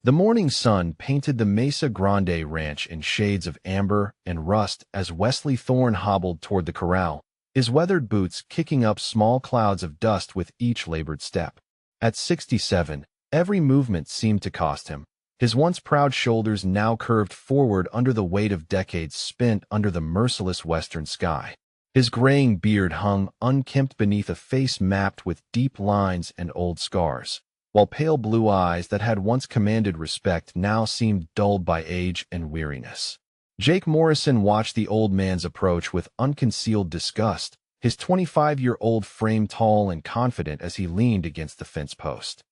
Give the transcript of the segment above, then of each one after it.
The morning sun painted the Mesa Grande ranch in shades of amber and rust as Wesley Thorne hobbled toward the corral, his weathered boots kicking up small clouds of dust with each labored step. At 67, every movement seemed to cost him. His once proud shoulders now curved forward under the weight of decades spent under the merciless western sky. His graying beard hung unkempt beneath a face mapped with deep lines and old scars, while pale blue eyes that had once commanded respect now seemed dulled by age and weariness. Jake Morrison watched the old man's approach with unconcealed disgust, his 25-year-old frame tall and confident as he leaned against the fence post.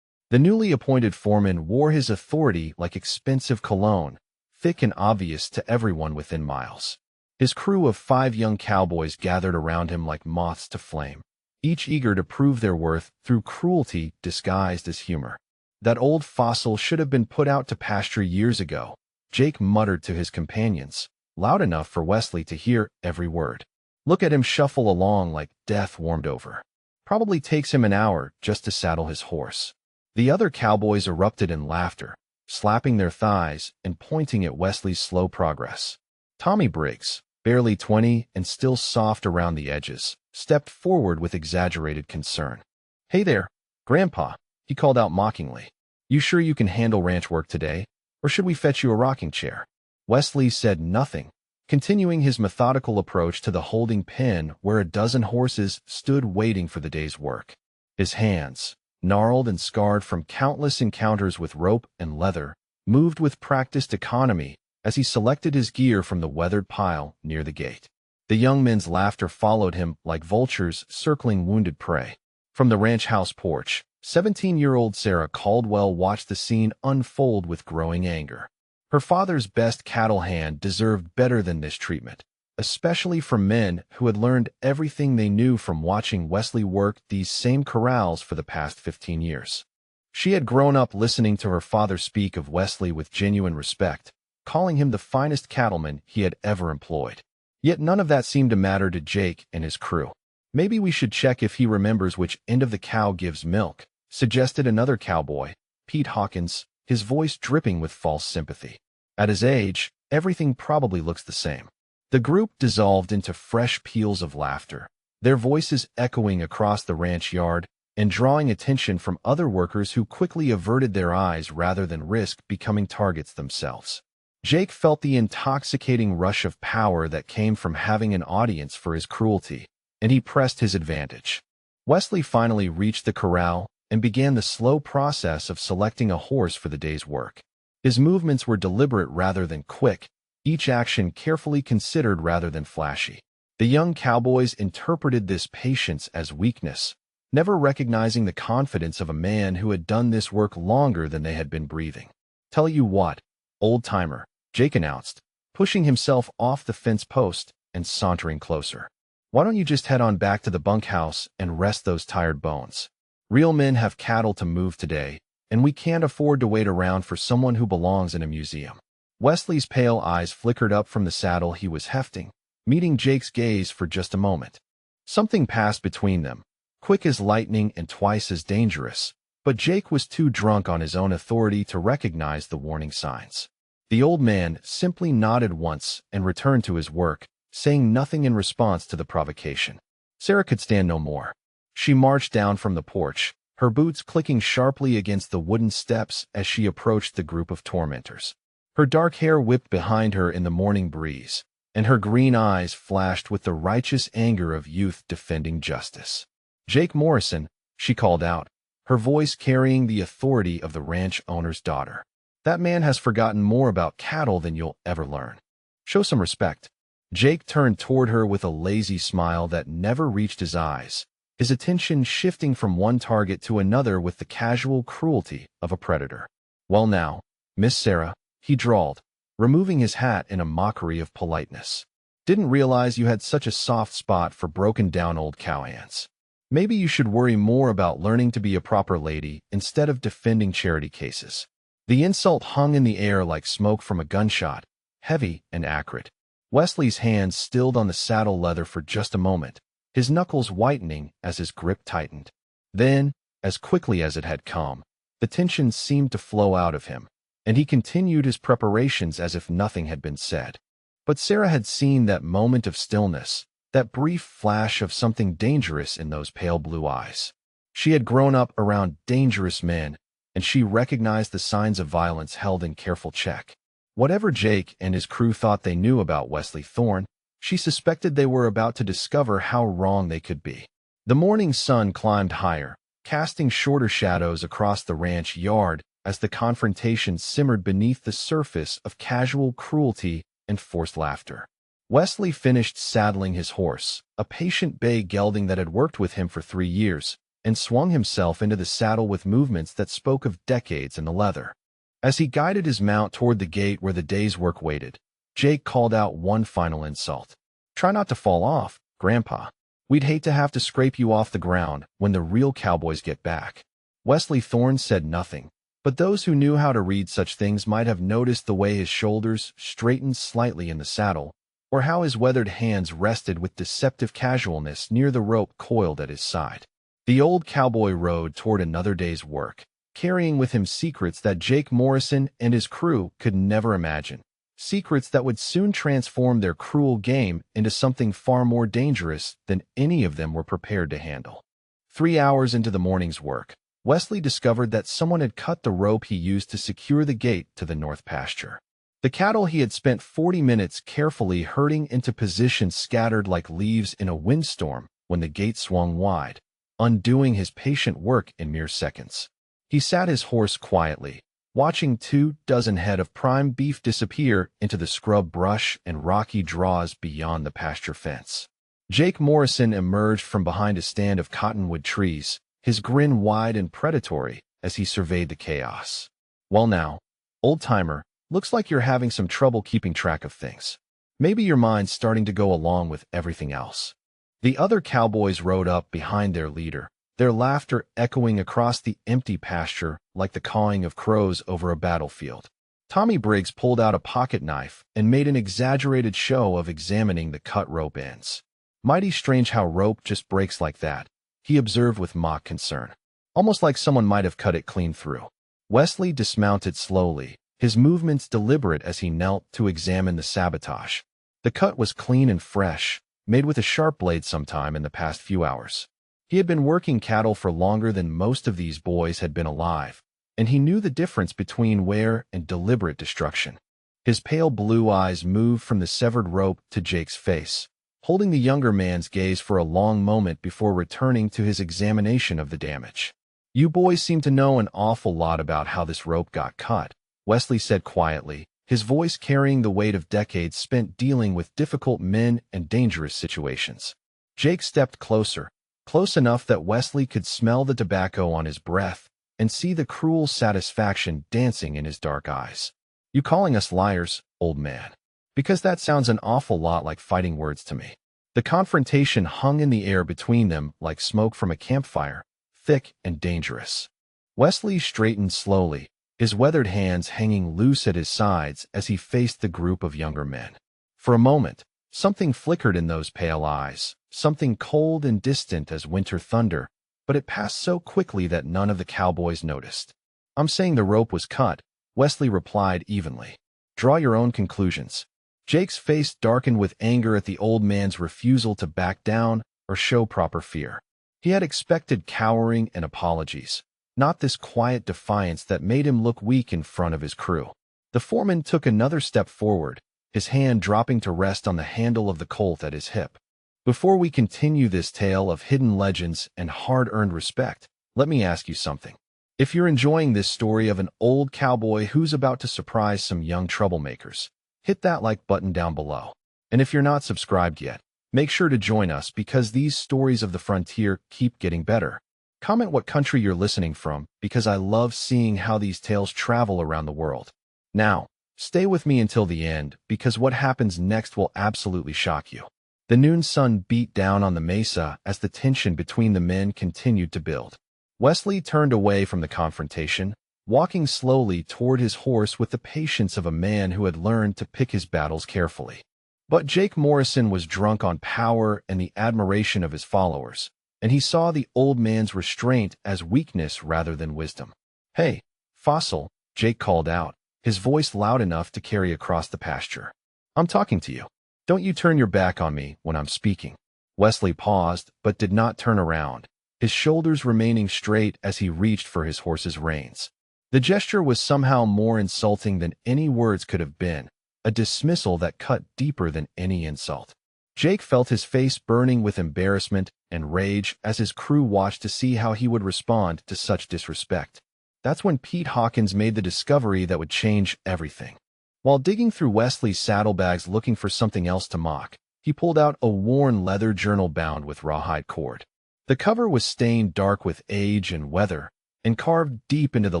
The newly appointed foreman wore his authority like expensive cologne, thick and obvious to everyone within miles. His crew of 5 young cowboys gathered around him like moths to flame, each eager to prove their worth through cruelty disguised as humor. That old fossil should have been put out to pasture years ago, Jake muttered to his companions, loud enough for Wesley to hear every word. Look at him shuffle along like death warmed over. Probably takes him an hour just to saddle his horse. The other cowboys erupted in laughter, slapping their thighs and pointing at Wesley's slow progress. Tommy Briggs, barely 20 and still soft around the edges, stepped forward with exaggerated concern. "Hey there, Grandpa," he called out mockingly. "You sure you can handle ranch work today, or should we fetch you a rocking chair?" Wesley said nothing, continuing his methodical approach to the holding pen where a dozen horses stood waiting for the day's work. His hands, gnarled and scarred from countless encounters with rope and leather, moved with practiced economy as he selected his gear from the weathered pile near the gate. The young men's laughter followed him like vultures circling wounded prey. From the ranch house porch, 17-year-old Sarah Caldwell watched the scene unfold with growing anger. Her father's best cattle hand deserved better than this treatment, especially from men who had learned everything they knew from watching Wesley work these same corrals for the past 15 years. She had grown up listening to her father speak of Wesley with genuine respect, calling him the finest cattleman he had ever employed. Yet none of that seemed to matter to Jake and his crew. "Maybe we should check if he remembers which end of the cow gives milk," suggested another cowboy, Pete Hawkins, his voice dripping with false sympathy. "At his age, everything probably looks the same." The group dissolved into fresh peals of laughter, their voices echoing across the ranch yard and drawing attention from other workers who quickly averted their eyes rather than risk becoming targets themselves. Jake felt the intoxicating rush of power that came from having an audience for his cruelty, and he pressed his advantage. Wesley finally reached the corral and began the slow process of selecting a horse for the day's work. His movements were deliberate rather than quick, each action carefully considered rather than flashy. The young cowboys interpreted this patience as weakness, never recognizing the confidence of a man who had done this work longer than they had been breathing. "Tell you what, old-timer," Jake announced, pushing himself off the fence post and sauntering closer. "Why don't you just head on back to the bunkhouse and rest those tired bones? Real men have cattle to move today, and we can't afford to wait around for someone who belongs in a museum." Wesley's pale eyes flickered up from the saddle he was hefting, meeting Jake's gaze for just a moment. Something passed between them, quick as lightning and twice as dangerous, but Jake was too drunk on his own authority to recognize the warning signs. The old man simply nodded once and returned to his work, saying nothing in response to the provocation. Sarah could stand no more. She marched down from the porch, her boots clicking sharply against the wooden steps as she approached the group of tormentors. Her dark hair whipped behind her in the morning breeze, and her green eyes flashed with the righteous anger of youth defending justice. "Jake Morrison," she called out, her voice carrying the authority of the ranch owner's daughter. "That man has forgotten more about cattle than you'll ever learn. Show some respect." Jake turned toward her with a lazy smile that never reached his eyes, his attention shifting from one target to another with the casual cruelty of a predator. "Well now, Miss Sarah," he drawled, removing his hat in a mockery of politeness. "Didn't realize you had such a soft spot for broken-down old cowhands. Maybe you should worry more about learning to be a proper lady instead of defending charity cases." The insult hung in the air like smoke from a gunshot, heavy and acrid. Wesley's hands stilled on the saddle leather for just a moment, his knuckles whitening as his grip tightened. Then, as quickly as it had come, the tension seemed to flow out of him. and he continued his preparations as if nothing had been said. But Sarah had seen that moment of stillness, that brief flash of something dangerous in those pale blue eyes. She had grown up around dangerous men, and she recognized the signs of violence held in careful check. Whatever Jake and his crew thought they knew about Wesley Thorne, she suspected they were about to discover how wrong they could be. The morning sun climbed higher, casting shorter shadows across the ranch yard as the confrontation simmered beneath the surface of casual cruelty and forced laughter. Wesley finished saddling his horse, a patient bay gelding that had worked with him for 3 years, and swung himself into the saddle with movements that spoke of decades in the leather. As he guided his mount toward the gate where the day's work waited, Jake called out one final insult. "Try not to fall off, Grandpa. We'd hate to have to scrape you off the ground when the real Cowboys get back." Wesley Thorne said nothing, but those who knew how to read such things might have noticed the way his shoulders straightened slightly in the saddle, or how his weathered hands rested with deceptive casualness near the rope coiled at his side. The old cowboy rode toward another day's work, carrying with him secrets that Jake Morrison and his crew could never imagine. Secrets that would soon transform their cruel game into something far more dangerous than any of them were prepared to handle. 3 hours into the morning's work, Wesley discovered that someone had cut the rope he used to secure the gate to the north pasture. The cattle he had spent 40 minutes carefully herding into position scattered like leaves in a windstorm when the gate swung wide, undoing his patient work in mere seconds. He sat his horse quietly, watching 24 head of prime beef disappear into the scrub brush and rocky draws beyond the pasture fence. Jake Morrison emerged from behind a stand of cottonwood trees, his grin wide and predatory as he surveyed the chaos. "Well now, old-timer, looks like you're having some trouble keeping track of things. Maybe your mind's starting to go along with everything else." The other cowboys rode up behind their leader, their laughter echoing across the empty pasture like the cawing of crows over a battlefield. Tommy Briggs pulled out a pocket knife and made an exaggerated show of examining the cut rope ends. "Mighty strange how rope just breaks like that," he observed with mock concern. "Almost like someone might have cut it clean through." Wesley dismounted slowly, his movements deliberate as he knelt to examine the sabotage. The cut was clean and fresh, made with a sharp blade sometime in the past few hours. He had been working cattle for longer than most of these boys had been alive, and he knew the difference between wear and deliberate destruction. His pale blue eyes moved from the severed rope to Jake's face, holding the younger man's gaze for a long moment before returning to his examination of the damage. "You boys seem to know an awful lot about how this rope got cut," Wesley said quietly, his voice carrying the weight of decades spent dealing with difficult men and dangerous situations. Jake stepped closer, close enough that Wesley could smell the tobacco on his breath and see the cruel satisfaction dancing in his dark eyes. "You calling us liars, old man? Because that sounds an awful lot like fighting words to me." The confrontation hung in the air between them like smoke from a campfire, thick and dangerous. Wesley straightened slowly, his weathered hands hanging loose at his sides as he faced the group of younger men. For a moment, something flickered in those pale eyes, something cold and distant as winter thunder, but it passed so quickly that none of the cowboys noticed. "I'm saying the rope was cut," Wesley replied evenly. "Draw your own conclusions." Jake's face darkened with anger at the old man's refusal to back down or show proper fear. He had expected cowering and apologies, not this quiet defiance that made him look weak in front of his crew. The foreman took another step forward, his hand dropping to rest on the handle of the Colt at his hip. "Before we continue this tale of hidden legends and hard-earned respect, let me ask you something. If you're enjoying this story of an old cowboy who's about to surprise some young troublemakers, hit that like button down below. And if you're not subscribed yet, make sure to join us because these stories of the frontier keep getting better. Comment what country you're listening from because I love seeing how these tales travel around the world. Now, stay with me until the end because what happens next will absolutely shock you. The noon sun beat down on the mesa as the tension between the men continued to build. Wesley turned away from the confrontation, walking slowly toward his horse with the patience of a man who had learned to pick his battles carefully. But Jake Morrison was drunk on power and the admiration of his followers, and he saw the old man's restraint as weakness rather than wisdom. "Hey, Fossil," Jake called out, his voice loud enough to carry across the pasture. "I'm talking to you. Don't you turn your back on me when I'm speaking." Wesley paused, but did not turn around, his shoulders remaining straight as he reached for his horse's reins. The gesture was somehow more insulting than any words could have been, a dismissal that cut deeper than any insult. Jake felt his face burning with embarrassment and rage as his crew watched to see how he would respond to such disrespect. That's when Pete Hawkins made the discovery that would change everything. While digging through Wesley's saddlebags looking for something else to mock, he pulled out a worn leather journal bound with rawhide cord. The cover was stained dark with age and weather, and carved deep into the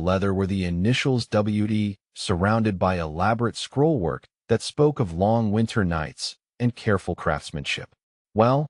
leather were the initials WD, surrounded by elaborate scrollwork that spoke of long winter nights and careful craftsmanship. Well,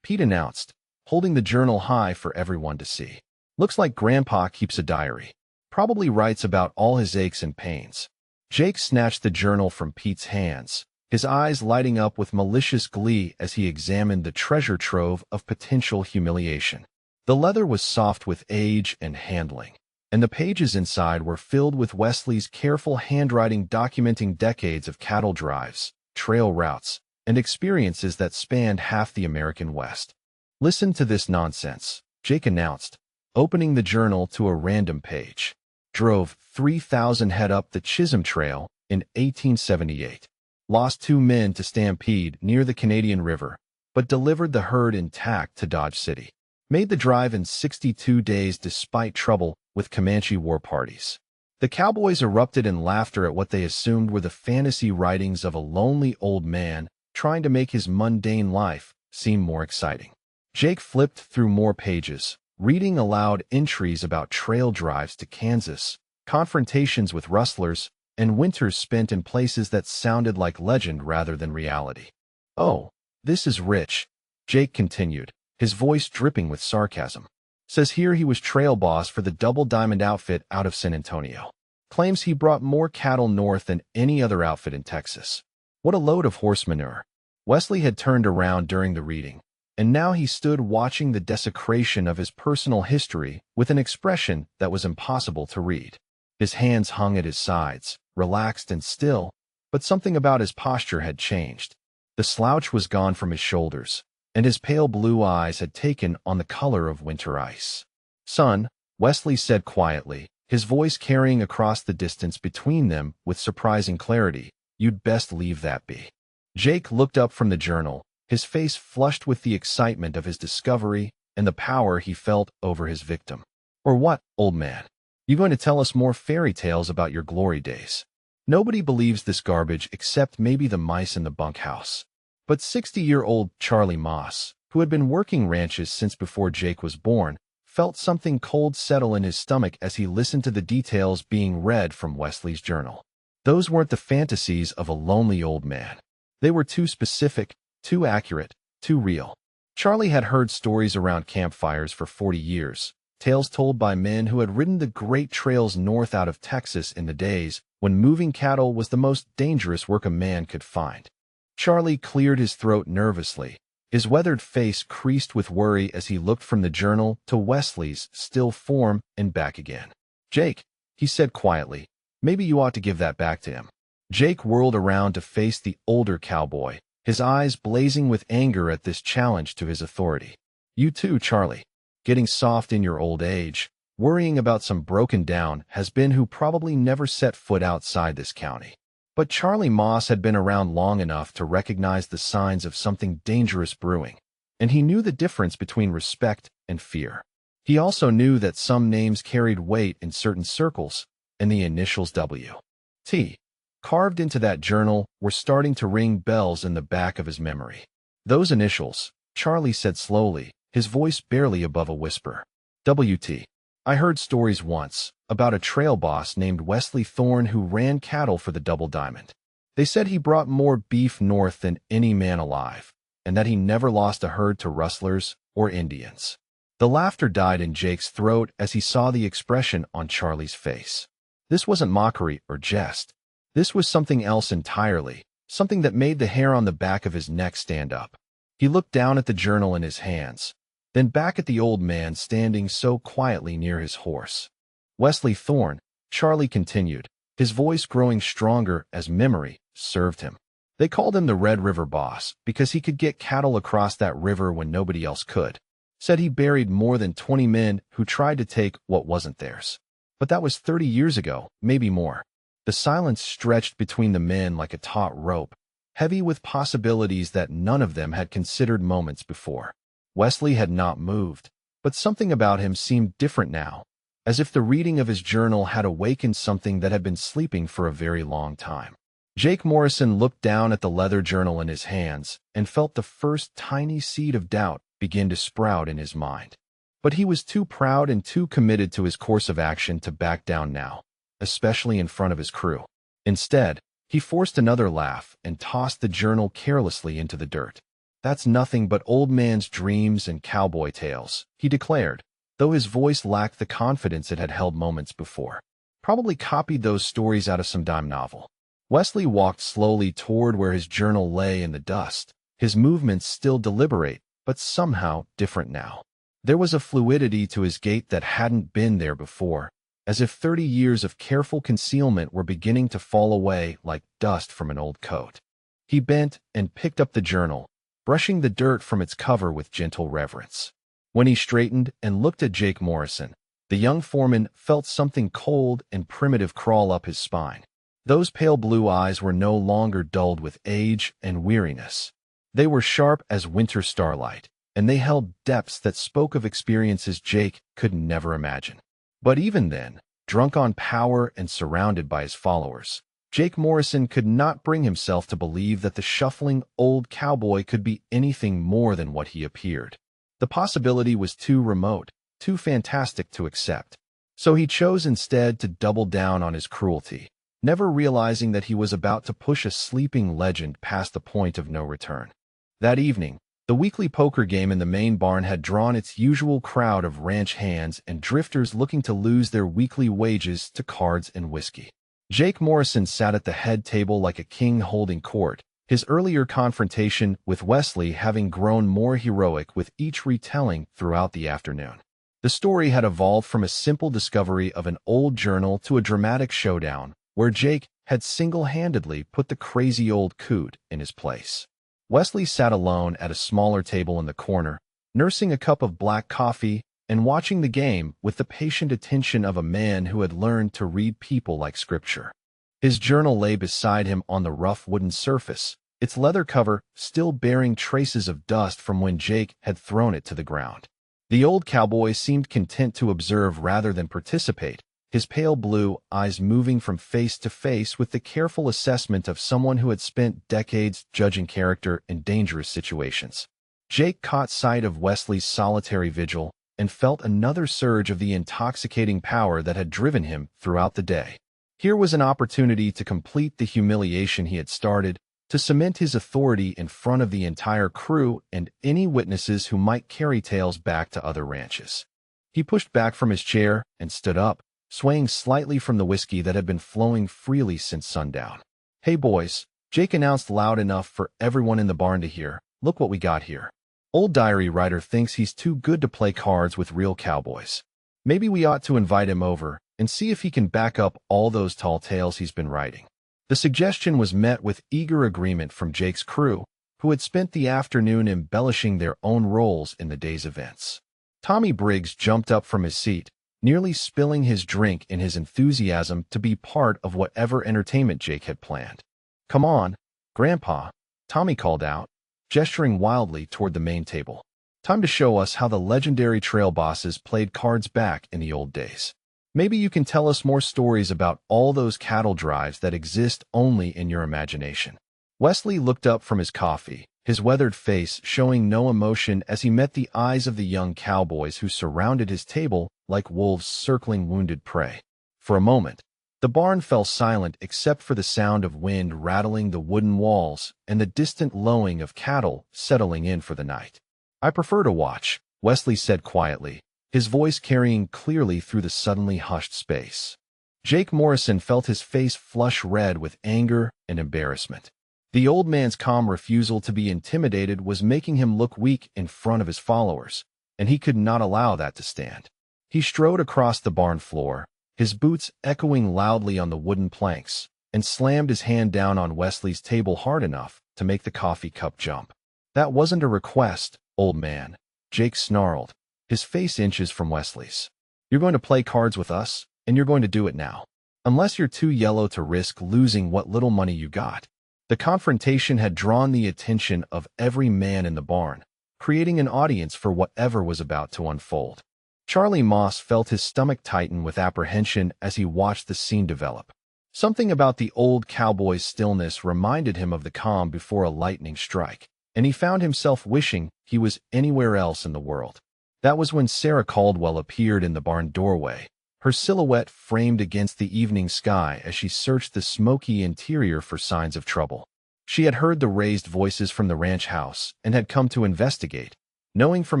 Pete announced, holding the journal high for everyone to see. "Looks like Grandpa keeps a diary. Probably writes about all his aches and pains." Jake snatched the journal from Pete's hands, his eyes lighting up with malicious glee as he examined the treasure trove of potential humiliation. The leather was soft with age and handling, and the pages inside were filled with Wesley's careful handwriting documenting decades of cattle drives, trail routes, and experiences that spanned half the American West. "Listen to this nonsense," Jake announced, opening the journal to a random page. "Drove 3,000 head up the Chisholm Trail in 1878. Lost 2 men to stampede near the Canadian River, but delivered the herd intact to Dodge City. Made the drive in 62 days despite trouble with Comanche war parties." The Cowboys erupted in laughter at what they assumed were the fantasy writings of a lonely old man trying to make his mundane life seem more exciting. Jake flipped through more pages, reading aloud entries about trail drives to Kansas, confrontations with rustlers, and winters spent in places that sounded like legend rather than reality. "Oh, this is rich," Jake continued, his voice dripping with sarcasm. "Says here he was trail boss for the Double Diamond outfit out of San Antonio. Claims he brought more cattle north than any other outfit in Texas. What a load of horse manure." Wesley had turned around during the reading, and now he stood watching the desecration of his personal history with an expression that was impossible to read. His hands hung at his sides, relaxed and still, but something about his posture had changed. The slouch was gone from his shoulders, and his pale blue eyes had taken on the color of winter ice. "Son," Wesley said quietly, his voice carrying across the distance between them with surprising clarity, "you'd best leave that be." Jake looked up from the journal, his face flushed with the excitement of his discovery and the power he felt over his victim. "Or what, old man? You going to tell us more fairy tales about your glory days? Nobody believes this garbage except maybe the mice in the bunkhouse." But 60-year-old Charlie Moss, who had been working ranches since before Jake was born, felt something cold settle in his stomach as he listened to the details being read from Wesley's journal. Those weren't the fantasies of a lonely old man. They were too specific, too accurate, too real. Charlie had heard stories around campfires for 40 years, tales told by men who had ridden the great trails north out of Texas in the days when moving cattle was the most dangerous work a man could find. Charlie cleared his throat nervously, his weathered face creased with worry as he looked from the journal to Wesley's still form and back again. "Jake," he said quietly, "maybe you ought to give that back to him." Jake whirled around to face the older cowboy, his eyes blazing with anger at this challenge to his authority. "You too, Charlie. Getting soft in your old age, worrying about some broken-down has-been who probably never set foot outside this county." But Charlie Moss had been around long enough to recognize the signs of something dangerous brewing, and he knew the difference between respect and fear. He also knew that some names carried weight in certain circles, and the initials W.T. carved into that journal were starting to ring bells in the back of his memory. "Those initials," Charlie said slowly, his voice barely above a whisper. "W.T. I heard stories once about a trail boss named Wesley Thorne who ran cattle for the Double Diamond. They said he brought more beef north than any man alive, and that he never lost a herd to rustlers or Indians." The laughter died in Jake's throat as he saw the expression on Charlie's face. This wasn't mockery or jest. This was something else entirely, something that made the hair on the back of his neck stand up. He looked down at the journal in his hands, then back at the old man standing so quietly near his horse. "Wesley Thorne," Charlie continued, his voice growing stronger as memory served him. They called him the Red River Boss because he could get cattle across that river when nobody else could. Said he buried more than 20 men who tried to take what wasn't theirs. But that was 30 years ago, maybe more. The silence stretched between the men like a taut rope, heavy with possibilities that none of them had considered moments before. Wesley had not moved, but something about him seemed different now, as if the reading of his journal had awakened something that had been sleeping for a very long time. Jake Morrison looked down at the leather journal in his hands and felt the first tiny seed of doubt begin to sprout in his mind. But he was too proud and too committed to his course of action to back down now, especially in front of his crew. Instead, he forced another laugh and tossed the journal carelessly into the dirt. "That's nothing but old man's dreams and cowboy tales," he declared, though his voice lacked the confidence it had held moments before. "Probably copied those stories out of some dime novel." Wesley walked slowly toward where his journal lay in the dust, his movements still deliberate, but somehow different now. There was a fluidity to his gait that hadn't been there before, as if 30 years of careful concealment were beginning to fall away like dust from an old coat. He bent and picked up the journal, brushing the dirt from its cover with gentle reverence. When he straightened and looked at Jake Morrison, the young foreman felt something cold and primitive crawl up his spine. Those pale blue eyes were no longer dulled with age and weariness. They were sharp as winter starlight, and they held depths that spoke of experiences Jake could never imagine. But even then, drunk on power and surrounded by his followers, Jake Morrison could not bring himself to believe that the shuffling old cowboy could be anything more than what he appeared. The possibility was too remote, too fantastic to accept. So he chose instead to double down on his cruelty, never realizing that he was about to push a sleeping legend past the point of no return. That evening, the weekly poker game in the main barn had drawn its usual crowd of ranch hands and drifters looking to lose their weekly wages to cards and whiskey. Jake Morrison sat at the head table like a king holding court, his earlier confrontation with Wesley having grown more heroic with each retelling throughout the afternoon. The story had evolved from a simple discovery of an old journal to a dramatic showdown, where Jake had single-handedly put the crazy old coot in his place. Wesley sat alone at a smaller table in the corner, nursing a cup of black coffee and watching the game with the patient attention of a man who had learned to read people like scripture. His journal lay beside him on the rough wooden surface, its leather cover still bearing traces of dust from when Jake had thrown it to the ground. The old cowboy seemed content to observe rather than participate, his pale blue eyes moving from face to face with the careful assessment of someone who had spent decades judging character in dangerous situations. Jake caught sight of Wesley's solitary vigil and felt another surge of the intoxicating power that had driven him throughout the day. Here was an opportunity to complete the humiliation he had started, to cement his authority in front of the entire crew and any witnesses who might carry tales back to other ranches. He pushed back from his chair and stood up, swaying slightly from the whiskey that had been flowing freely since sundown. "Hey boys," Jake announced loud enough for everyone in the barn to hear, "look what we got here. Old diary writer thinks he's too good to play cards with real cowboys. Maybe we ought to invite him over and see if he can back up all those tall tales he's been writing." The suggestion was met with eager agreement from Jake's crew, who had spent the afternoon embellishing their own roles in the day's events. Tommy Briggs jumped up from his seat, nearly spilling his drink in his enthusiasm to be part of whatever entertainment Jake had planned. "Come on, Grandpa," Tommy called out, gesturing wildly toward the main table. "Time to show us how the legendary trail bosses played cards back in the old days. Maybe you can tell us more stories about all those cattle drives that exist only in your imagination." Wesley looked up from his coffee, his weathered face showing no emotion as he met the eyes of the young cowboys who surrounded his table like wolves circling wounded prey. For a moment, the barn fell silent except for the sound of wind rattling the wooden walls and the distant lowing of cattle settling in for the night. "I prefer to watch," Wesley said quietly, his voice carrying clearly through the suddenly hushed space. Jake Morrison felt his face flush red with anger and embarrassment. The old man's calm refusal to be intimidated was making him look weak in front of his followers, and he could not allow that to stand. He strode across the barn floor, his boots echoing loudly on the wooden planks, and slammed his hand down on Wesley's table hard enough to make the coffee cup jump. "That wasn't a request, old man," Jake snarled, his face inches from Wesley's. "You're going to play cards with us, and you're going to do it now. Unless you're too yellow to risk losing what little money you got." The confrontation had drawn the attention of every man in the barn, creating an audience for whatever was about to unfold. Charlie Moss felt his stomach tighten with apprehension as he watched the scene develop. Something about the old cowboy's stillness reminded him of the calm before a lightning strike, and he found himself wishing he was anywhere else in the world. That was when Sarah Caldwell appeared in the barn doorway, her silhouette framed against the evening sky as she searched the smoky interior for signs of trouble. She had heard the raised voices from the ranch house and had come to investigate, knowing from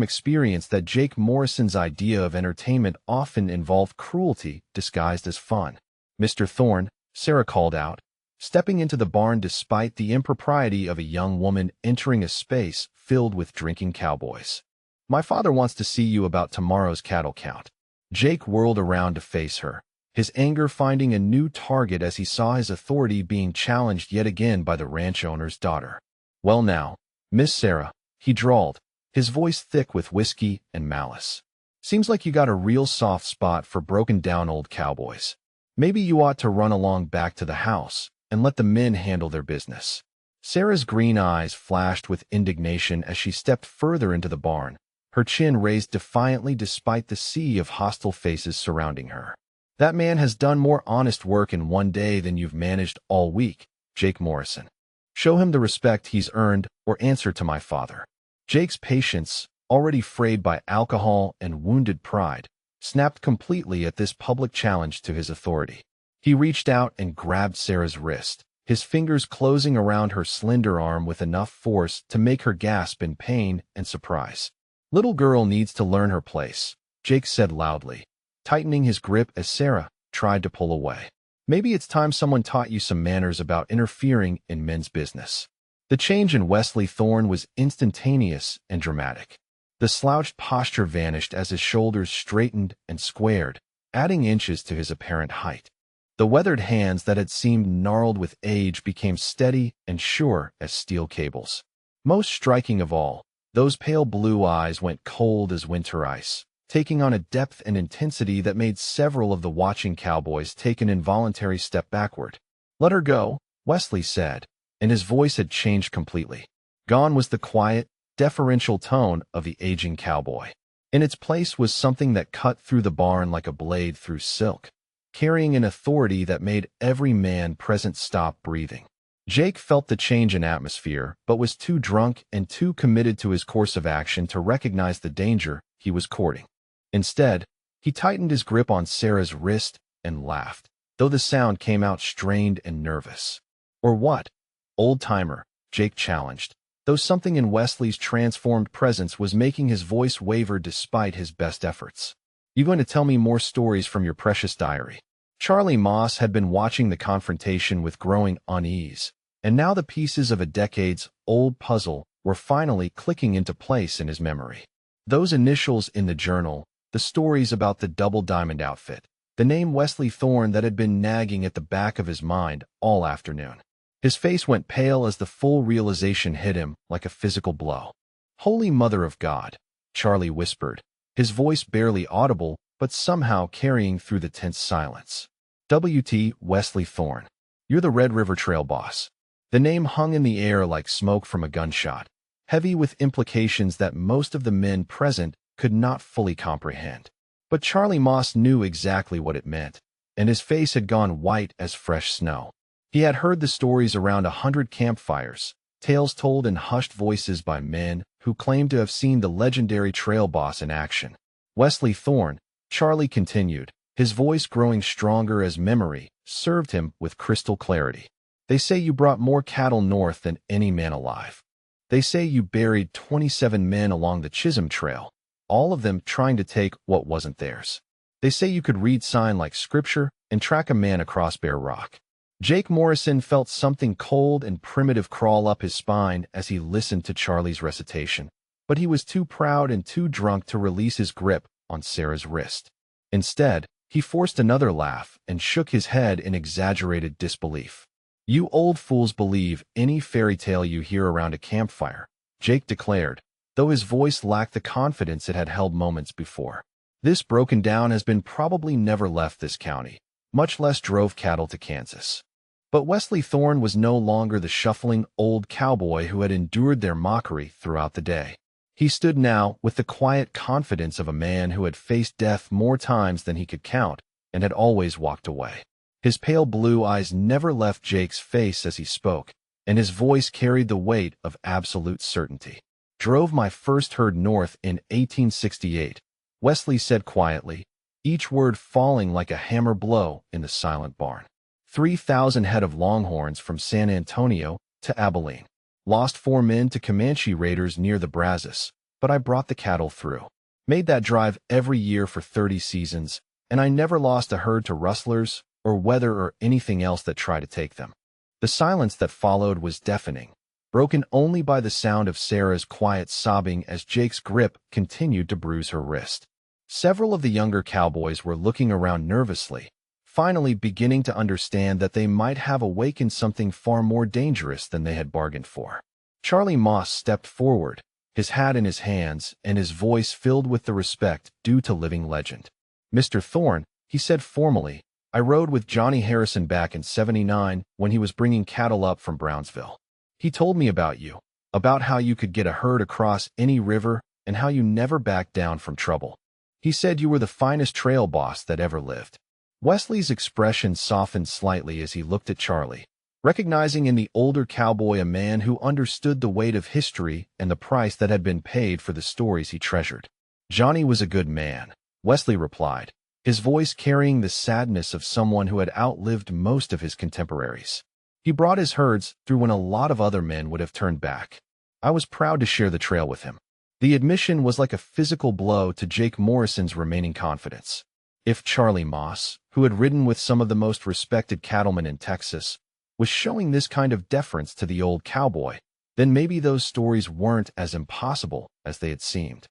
experience that Jake Morrison's idea of entertainment often involved cruelty disguised as fun. "Mr. Thorne," Sarah called out, stepping into the barn despite the impropriety of a young woman entering a space filled with drinking cowboys. "My father wants to see you about tomorrow's cattle count." Jake whirled around to face her, his anger finding a new target as he saw his authority being challenged yet again by the ranch owner's daughter. "Well now, Miss Sarah," he drawled, his voice thick with whiskey and malice. "Seems like you got a real soft spot for broken-down old cowboys. Maybe you ought to run along back to the house and let the men handle their business." Sarah's green eyes flashed with indignation as she stepped further into the barn, her chin raised defiantly despite the sea of hostile faces surrounding her. "That man has done more honest work in one day than you've managed all week, Jake Morrison. Show him the respect he's earned or answer to my father." Jake's patience, already frayed by alcohol and wounded pride, snapped completely at this public challenge to his authority. He reached out and grabbed Sarah's wrist, his fingers closing around her slender arm with enough force to make her gasp in pain and surprise. "Little girl needs to learn her place," Jake said loudly, tightening his grip as Sarah tried to pull away. "Maybe it's time someone taught you some manners about interfering in men's business." The change in Wesley Thorne was instantaneous and dramatic. The slouched posture vanished as his shoulders straightened and squared, adding inches to his apparent height. The weathered hands that had seemed gnarled with age became steady and sure as steel cables. Most striking of all, those pale blue eyes went cold as winter ice, taking on a depth and intensity that made several of the watching cowboys take an involuntary step backward. "Let her go," Wesley said, and his voice had changed completely. Gone was the quiet, deferential tone of the aging cowboy. In its place was something that cut through the barn like a blade through silk, carrying an authority that made every man present stop breathing. Jake felt the change in atmosphere, but was too drunk and too committed to his course of action to recognize the danger he was courting. Instead, he tightened his grip on Sarah's wrist and laughed, though the sound came out strained and nervous. "Or what, old-timer?" Jake challenged, though something in Wesley's transformed presence was making his voice waver despite his best efforts. "You going to tell me more stories from your precious diary?" Charlie Moss had been watching the confrontation with growing unease, and now the pieces of a decades-old puzzle were finally clicking into place in his memory. Those initials in the journal, the stories about the double diamond outfit, the name Wesley Thorne that had been nagging at the back of his mind all afternoon. His face went pale as the full realization hit him like a physical blow. "Holy Mother of God," Charlie whispered, his voice barely audible but somehow carrying through the tense silence. "W.T. Wesley Thorne. You're the Red River Trail boss." The name hung in the air like smoke from a gunshot, heavy with implications that most of the men present could not fully comprehend. But Charlie Moss knew exactly what it meant, and his face had gone white as fresh snow. He had heard the stories around 100 campfires, tales told in hushed voices by men who claimed to have seen the legendary trail boss in action. "Wesley Thorne," Charlie continued, his voice growing stronger as memory served him with crystal clarity. "They say you brought more cattle north than any man alive. They say you buried 27 men along the Chisholm Trail, all of them trying to take what wasn't theirs. They say you could read sign like scripture and track a man across bare rock." Jake Morrison felt something cold and primitive crawl up his spine as he listened to Charlie's recitation, but he was too proud and too drunk to release his grip on Sarah's wrist. Instead, He forced another laugh and shook his head in exaggerated disbelief. "You old fools believe any fairy tale you hear around a campfire," Jake declared, though his voice lacked the confidence it had held moments before. "This broken down has been probably never left this county, much less drove cattle to Kansas." But Wesley Thorne was no longer the shuffling old cowboy who had endured their mockery throughout the day. He stood now with the quiet confidence of a man who had faced death more times than he could count and had always walked away. His pale blue eyes never left Jake's face as he spoke, and his voice carried the weight of absolute certainty. "Drove my first herd north in 1868, Wesley said quietly, each word falling like a hammer blow in the silent barn. 3,000 head of longhorns from San Antonio to Abilene. Lost 4 men to Comanche raiders near the Brazos, but I brought the cattle through. Made that drive every year for 30 seasons, and I never lost a herd to rustlers or weather or anything else that tried to take them." The silence that followed was deafening, broken only by the sound of Sarah's quiet sobbing as Jake's grip continued to bruise her wrist. Several of the younger cowboys were looking around nervously, finally beginning to understand that they might have awakened something far more dangerous than they had bargained for. Charlie Moss stepped forward, his hat in his hands and his voice filled with the respect due to living legend. "Mr. Thorne," he said formally, "I rode with Johnny Harrison back in '79 when he was bringing cattle up from Brownsville. He told me about you, about how you could get a herd across any river and how you never backed down from trouble. He said you were the finest trail boss that ever lived." Wesley's expression softened slightly as he looked at Charlie, recognizing in the older cowboy a man who understood the weight of history and the price that had been paid for the stories he treasured. "Johnny was a good man," Wesley replied, his voice carrying the sadness of someone who had outlived most of his contemporaries. "He brought his herds through when a lot of other men would have turned back. I was proud to share the trail with him." The admission was like a physical blow to Jake Morrison's remaining confidence. If Charlie Moss, who had ridden with some of the most respected cattlemen in Texas, was showing this kind of deference to the old cowboy, then maybe those stories weren't as impossible as they had seemed.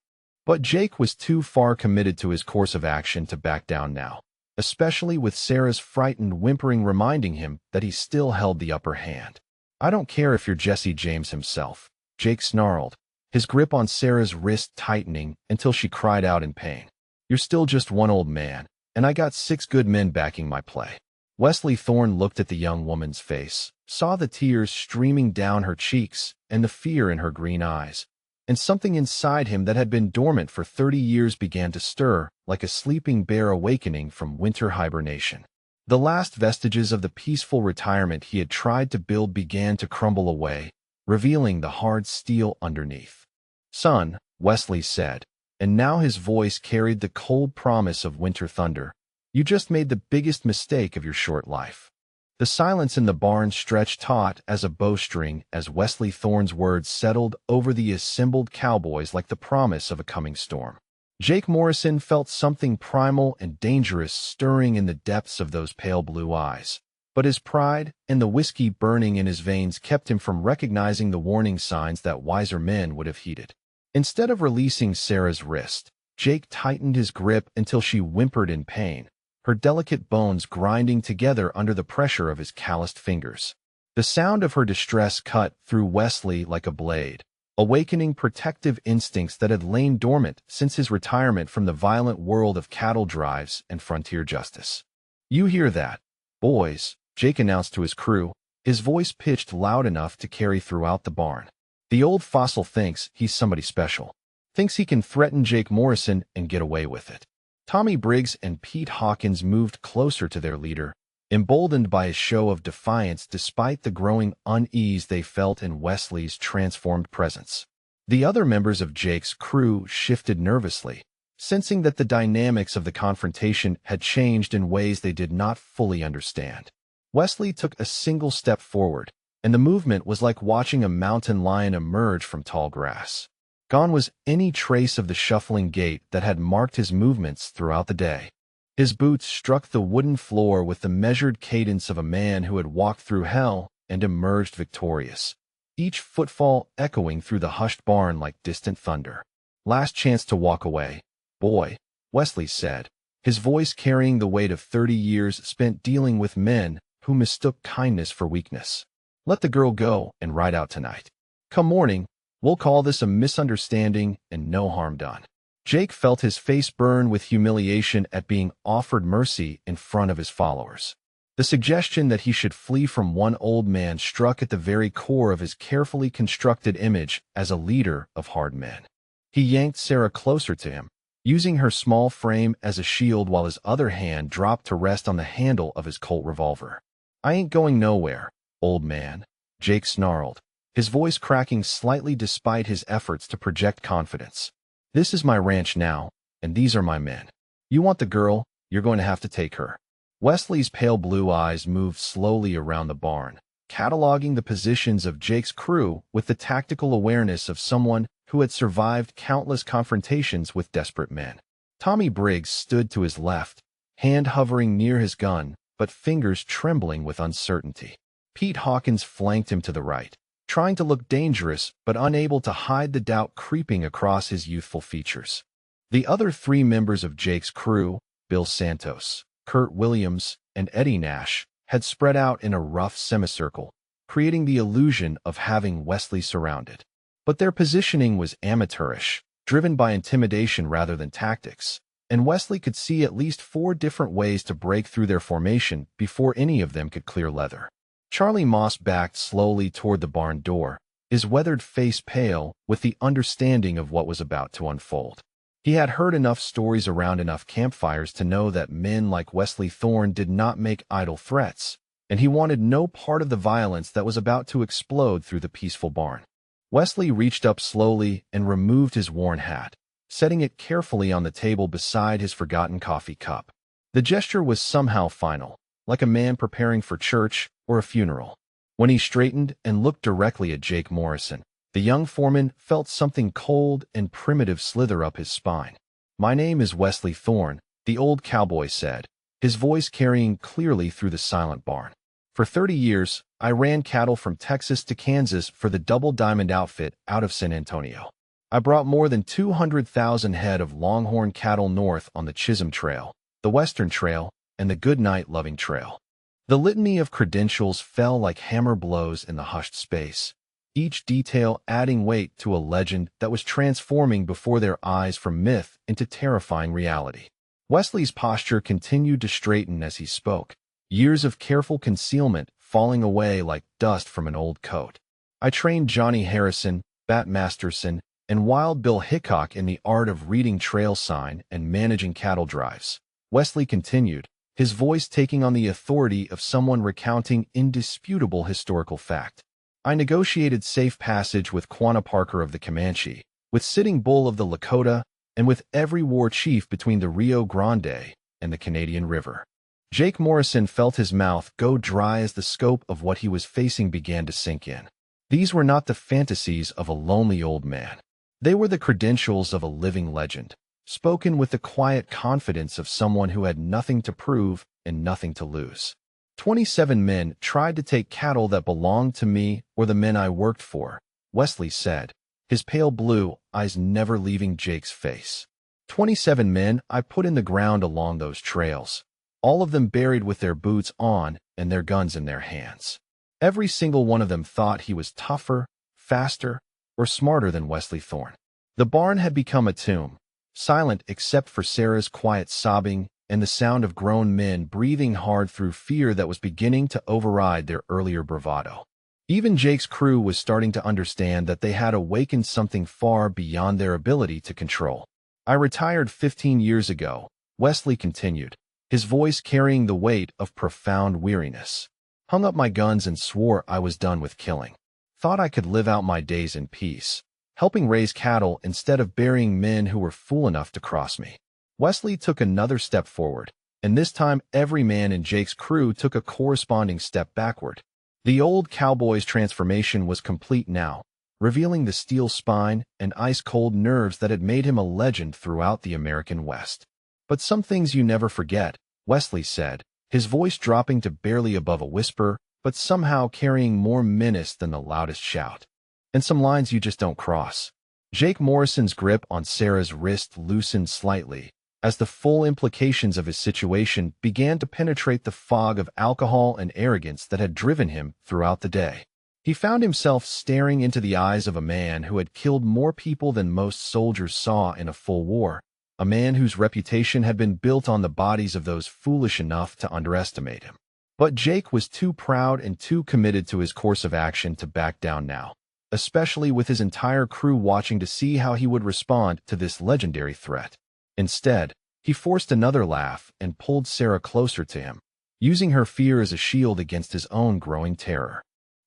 But Jake was too far committed to his course of action to back down now, especially with Sarah's frightened whimpering reminding him that he still held the upper hand. "I don't care if you're Jesse James himself," Jake snarled, his grip on Sarah's wrist tightening until she cried out in pain. "You're still just one old man, and I got 6 good men backing my play." Wesley Thorne looked at the young woman's face, saw the tears streaming down her cheeks and the fear in her green eyes, and something inside him that had been dormant for 30 years began to stir like a sleeping bear awakening from winter hibernation. The last vestiges of the peaceful retirement he had tried to build began to crumble away, revealing the hard steel underneath. "Son," Wesley said, and now his voice carried the cold promise of winter thunder, "you just made the biggest mistake of your short life." The silence in the barn stretched taut as a bowstring as Wesley Thorne's words settled over the assembled cowboys like the promise of a coming storm. Jake Morrison felt something primal and dangerous stirring in the depths of those pale blue eyes, but his pride and the whiskey burning in his veins kept him from recognizing the warning signs that wiser men would have heeded. Instead of releasing Sarah's wrist, Jake tightened his grip until she whimpered in pain, her delicate bones grinding together under the pressure of his calloused fingers. The sound of her distress cut through Wesley like a blade, awakening protective instincts that had lain dormant since his retirement from the violent world of cattle drives and frontier justice. "You hear that, boys?" Jake announced to his crew, his voice pitched loud enough to carry throughout the barn. "The old fossil thinks he's somebody special. Thinks he can threaten Jake Morrison and get away with it." Tommy Briggs and Pete Hawkins moved closer to their leader, emboldened by his show of defiance despite the growing unease they felt in Wesley's transformed presence. The other members of Jake's crew shifted nervously, sensing that the dynamics of the confrontation had changed in ways they did not fully understand. Wesley took a single step forward, and the movement was like watching a mountain lion emerge from tall grass. Gone was any trace of the shuffling gait that had marked his movements throughout the day. His boots struck the wooden floor with the measured cadence of a man who had walked through hell and emerged victorious, each footfall echoing through the hushed barn like distant thunder. "Last chance to walk away, boy," Wesley said, his voice carrying the weight of 30 years spent dealing with men who mistook kindness for weakness. "Let the girl go and ride out tonight. Come morning, we'll call this a misunderstanding and no harm done." Jake felt his face burn with humiliation at being offered mercy in front of his followers. The suggestion that he should flee from one old man struck at the very core of his carefully constructed image as a leader of hard men. He yanked Sarah closer to him, using her small frame as a shield while his other hand dropped to rest on the handle of his Colt revolver. "I ain't going nowhere, old man," Jake snarled, his voice cracking slightly despite his efforts to project confidence. "This is my ranch now, and these are my men. You want the girl, you're going to have to take her." Wesley's pale blue eyes moved slowly around the barn, cataloging the positions of Jake's crew with the tactical awareness of someone who had survived countless confrontations with desperate men. Tommy Briggs stood to his left, hand hovering near his gun, but fingers trembling with uncertainty. Pete Hawkins flanked him to the right, trying to look dangerous but unable to hide the doubt creeping across his youthful features. The other three members of Jake's crew, Bill Santos, Kurt Williams, and Eddie Nash, had spread out in a rough semicircle, creating the illusion of having Wesley surrounded. But their positioning was amateurish, driven by intimidation rather than tactics, and Wesley could see at least 4 different ways to break through their formation before any of them could clear leather. Charlie Moss backed slowly toward the barn door, his weathered face pale with the understanding of what was about to unfold. He had heard enough stories around enough campfires to know that men like Wesley Thorne did not make idle threats, and he wanted no part of the violence that was about to explode through the peaceful barn. Wesley reached up slowly and removed his worn hat, setting it carefully on the table beside his forgotten coffee cup. The gesture was somehow final, like a man preparing for church or a funeral. When he straightened and looked directly at Jake Morrison, the young foreman felt something cold and primitive slither up his spine. "My name is Wesley Thorne," the old cowboy said, his voice carrying clearly through the silent barn. "For 30 years, I ran cattle from Texas to Kansas for the Double Diamond outfit out of San Antonio. I brought more than 200,000 head of longhorn cattle north on the Chisholm Trail, the Western Trail, and the Goodnight Loving Trail." The litany of credentials fell like hammer blows in the hushed space, each detail adding weight to a legend that was transforming before their eyes from myth into terrifying reality. Wesley's posture continued to straighten as he spoke, years of careful concealment falling away like dust from an old coat. "I trained Johnny Harrison, Bat Masterson, and Wild Bill Hickok in the art of reading trail sign and managing cattle drives," Wesley continued, his voice taking on the authority of someone recounting indisputable historical fact. "I negotiated safe passage with Quanah Parker of the Comanche, with Sitting Bull of the Lakota, and with every war chief between the Rio Grande and the Canadian River." Jake Morrison felt his mouth go dry as the scope of what he was facing began to sink in. These were not the fantasies of a lonely old man. They were the credentials of a living legend, spoken with the quiet confidence of someone who had nothing to prove and nothing to lose. 27 men tried to take cattle that belonged to me or the men I worked for," Wesley said, his pale blue eyes never leaving Jake's face. 27 men I put in the ground along those trails, all of them buried with their boots on and their guns in their hands. Every single one of them thought he was tougher, faster, or smarter than Wesley Thorne. The barn had become a tomb, silent except for Sarah's quiet sobbing and the sound of grown men breathing hard through fear that was beginning to override their earlier bravado. Even Jake's crew was starting to understand that they had awakened something far beyond their ability to control. "I retired 15 years ago," Wesley continued, his voice carrying the weight of profound weariness. "Hung up my guns and swore I was done with killing. Thought I could live out my days in peace, helping raise cattle instead of burying men who were fool enough to cross me." Wesley took another step forward, and this time every man in Jake's crew took a corresponding step backward. The old cowboy's transformation was complete now, revealing the steel spine and ice-cold nerves that had made him a legend throughout the American West. "But some things you never forget," Wesley said, his voice dropping to barely above a whisper, but somehow carrying more menace than the loudest shout. "And some lines you just don't cross." Jake Morrison's grip on Sarah's wrist loosened slightly, as the full implications of his situation began to penetrate the fog of alcohol and arrogance that had driven him throughout the day. He found himself staring into the eyes of a man who had killed more people than most soldiers saw in a full war, a man whose reputation had been built on the bodies of those foolish enough to underestimate him. But Jake was too proud and too committed to his course of action to back down now, especially with his entire crew watching to see how he would respond to this legendary threat. Instead, he forced another laugh and pulled Sarah closer to him, using her fear as a shield against his own growing terror.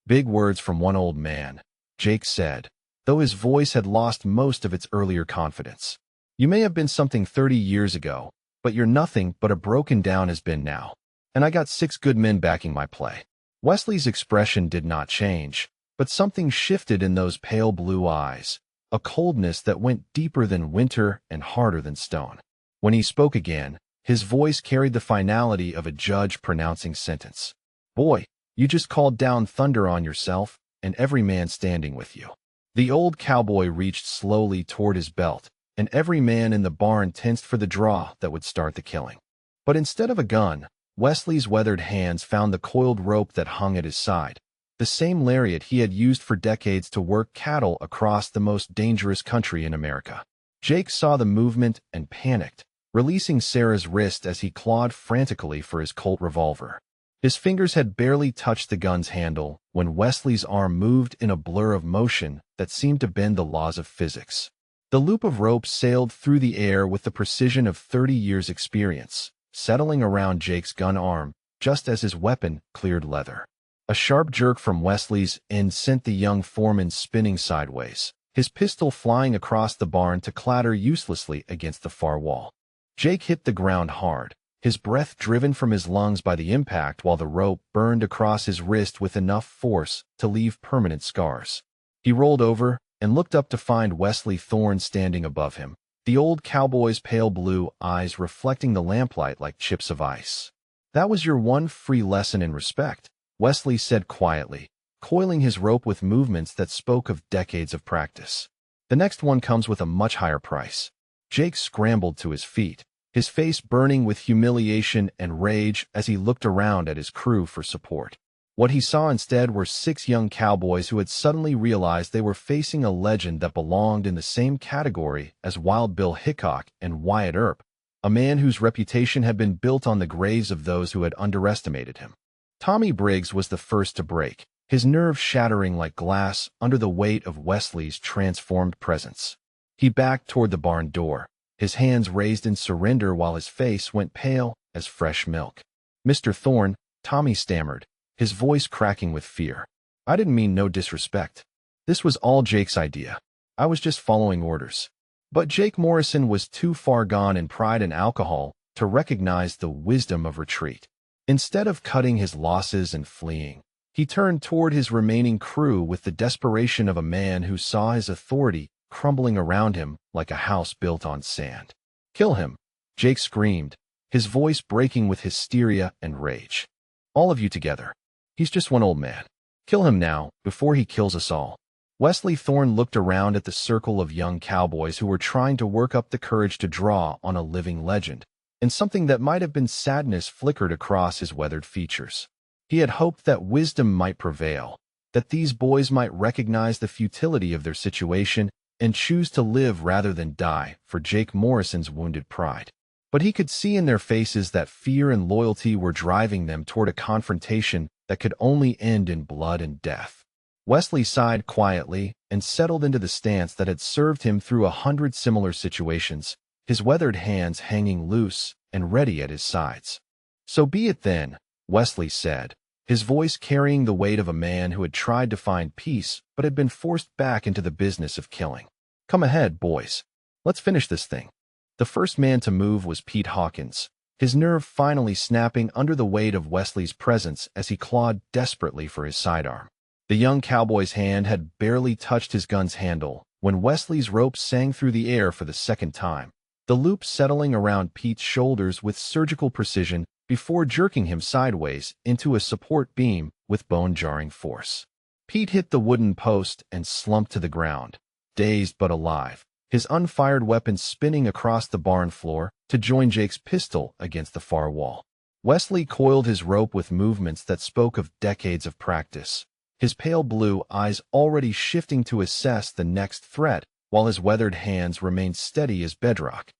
"Big words from one old man," Jake said, though his voice had lost most of its earlier confidence. "You may have been something 30 years ago, but you're nothing but a broken down has-been now. And I got 6 good men backing my play." Wesley's expression did not change, but something shifted in those pale blue eyes, a coldness that went deeper than winter and harder than stone. When he spoke again, his voice carried the finality of a judge pronouncing sentence. "Boy, you just called down thunder on yourself and every man standing with you." The old cowboy reached slowly toward his belt, and every man in the barn tensed for the draw that would start the killing. But instead of a gun, Wesley's weathered hands found the coiled rope that hung at his side, the same lariat he had used for decades to work cattle across the most dangerous country in America. Jake saw the movement and panicked, releasing Sarah's wrist as he clawed frantically for his Colt revolver. His fingers had barely touched the gun's handle when Wesley's arm moved in a blur of motion that seemed to bend the laws of physics. The loop of rope sailed through the air with the precision of 30 years' experience, settling around Jake's gun arm just as his weapon cleared leather. A sharp jerk from Wesley's end sent the young foreman spinning sideways, his pistol flying across the barn to clatter uselessly against the far wall. Jake hit the ground hard, his breath driven from his lungs by the impact while the rope burned across his wrist with enough force to leave permanent scars. He rolled over and looked up to find Wesley Thorne standing above him, the old cowboy's pale blue eyes reflecting the lamplight like chips of ice. "That was your one free lesson in respect," Wesley said quietly, coiling his rope with movements that spoke of decades of practice. "The next one comes with a much higher price." Jake scrambled to his feet, his face burning with humiliation and rage as he looked around at his crew for support. What he saw instead were 6 young cowboys who had suddenly realized they were facing a legend that belonged in the same category as Wild Bill Hickok and Wyatt Earp, a man whose reputation had been built on the graves of those who had underestimated him. Tommy Briggs was the first to break, his nerves shattering like glass under the weight of Wesley's transformed presence. He backed toward the barn door, his hands raised in surrender while his face went pale as fresh milk. "Mr. Thorne," Tommy stammered, his voice cracking with fear. "I didn't mean no disrespect. This was all Jake's idea. I was just following orders." But Jake Morrison was too far gone in pride and alcohol to recognize the wisdom of retreat. Instead of cutting his losses and fleeing, he turned toward his remaining crew with the desperation of a man who saw his authority crumbling around him like a house built on sand. "Kill him," Jake screamed, his voice breaking with hysteria and rage. "All of you together. He's just one old man. Kill him now, before he kills us all." Wesley Thorne looked around at the circle of young cowboys who were trying to work up the courage to draw on a living legend, and something that might have been sadness flickered across his weathered features. He had hoped that wisdom might prevail, that these boys might recognize the futility of their situation and choose to live rather than die for Jake Morrison's wounded pride. But he could see in their faces that fear and loyalty were driving them toward a confrontation that could only end in blood and death. Wesley sighed quietly and settled into the stance that had served him through 100 similar situations, his weathered hands hanging loose and ready at his sides. "So be it then," Wesley said, his voice carrying the weight of a man who had tried to find peace but had been forced back into the business of killing. "Come ahead, boys. Let's finish this thing." The first man to move was Pete Hawkins, his nerve finally snapping under the weight of Wesley's presence as he clawed desperately for his sidearm. The young cowboy's hand had barely touched his gun's handle when Wesley's rope sang through the air for the second time, the loop settling around Pete's shoulders with surgical precision before jerking him sideways into a support beam with bone-jarring force. Pete hit the wooden post and slumped to the ground, dazed but alive, his unfired weapon spinning across the barn floor to join Jake's pistol against the far wall. Wesley coiled his rope with movements that spoke of decades of practice, his pale blue eyes already shifting to assess the next threat, while his weathered hands remained steady as bedrock.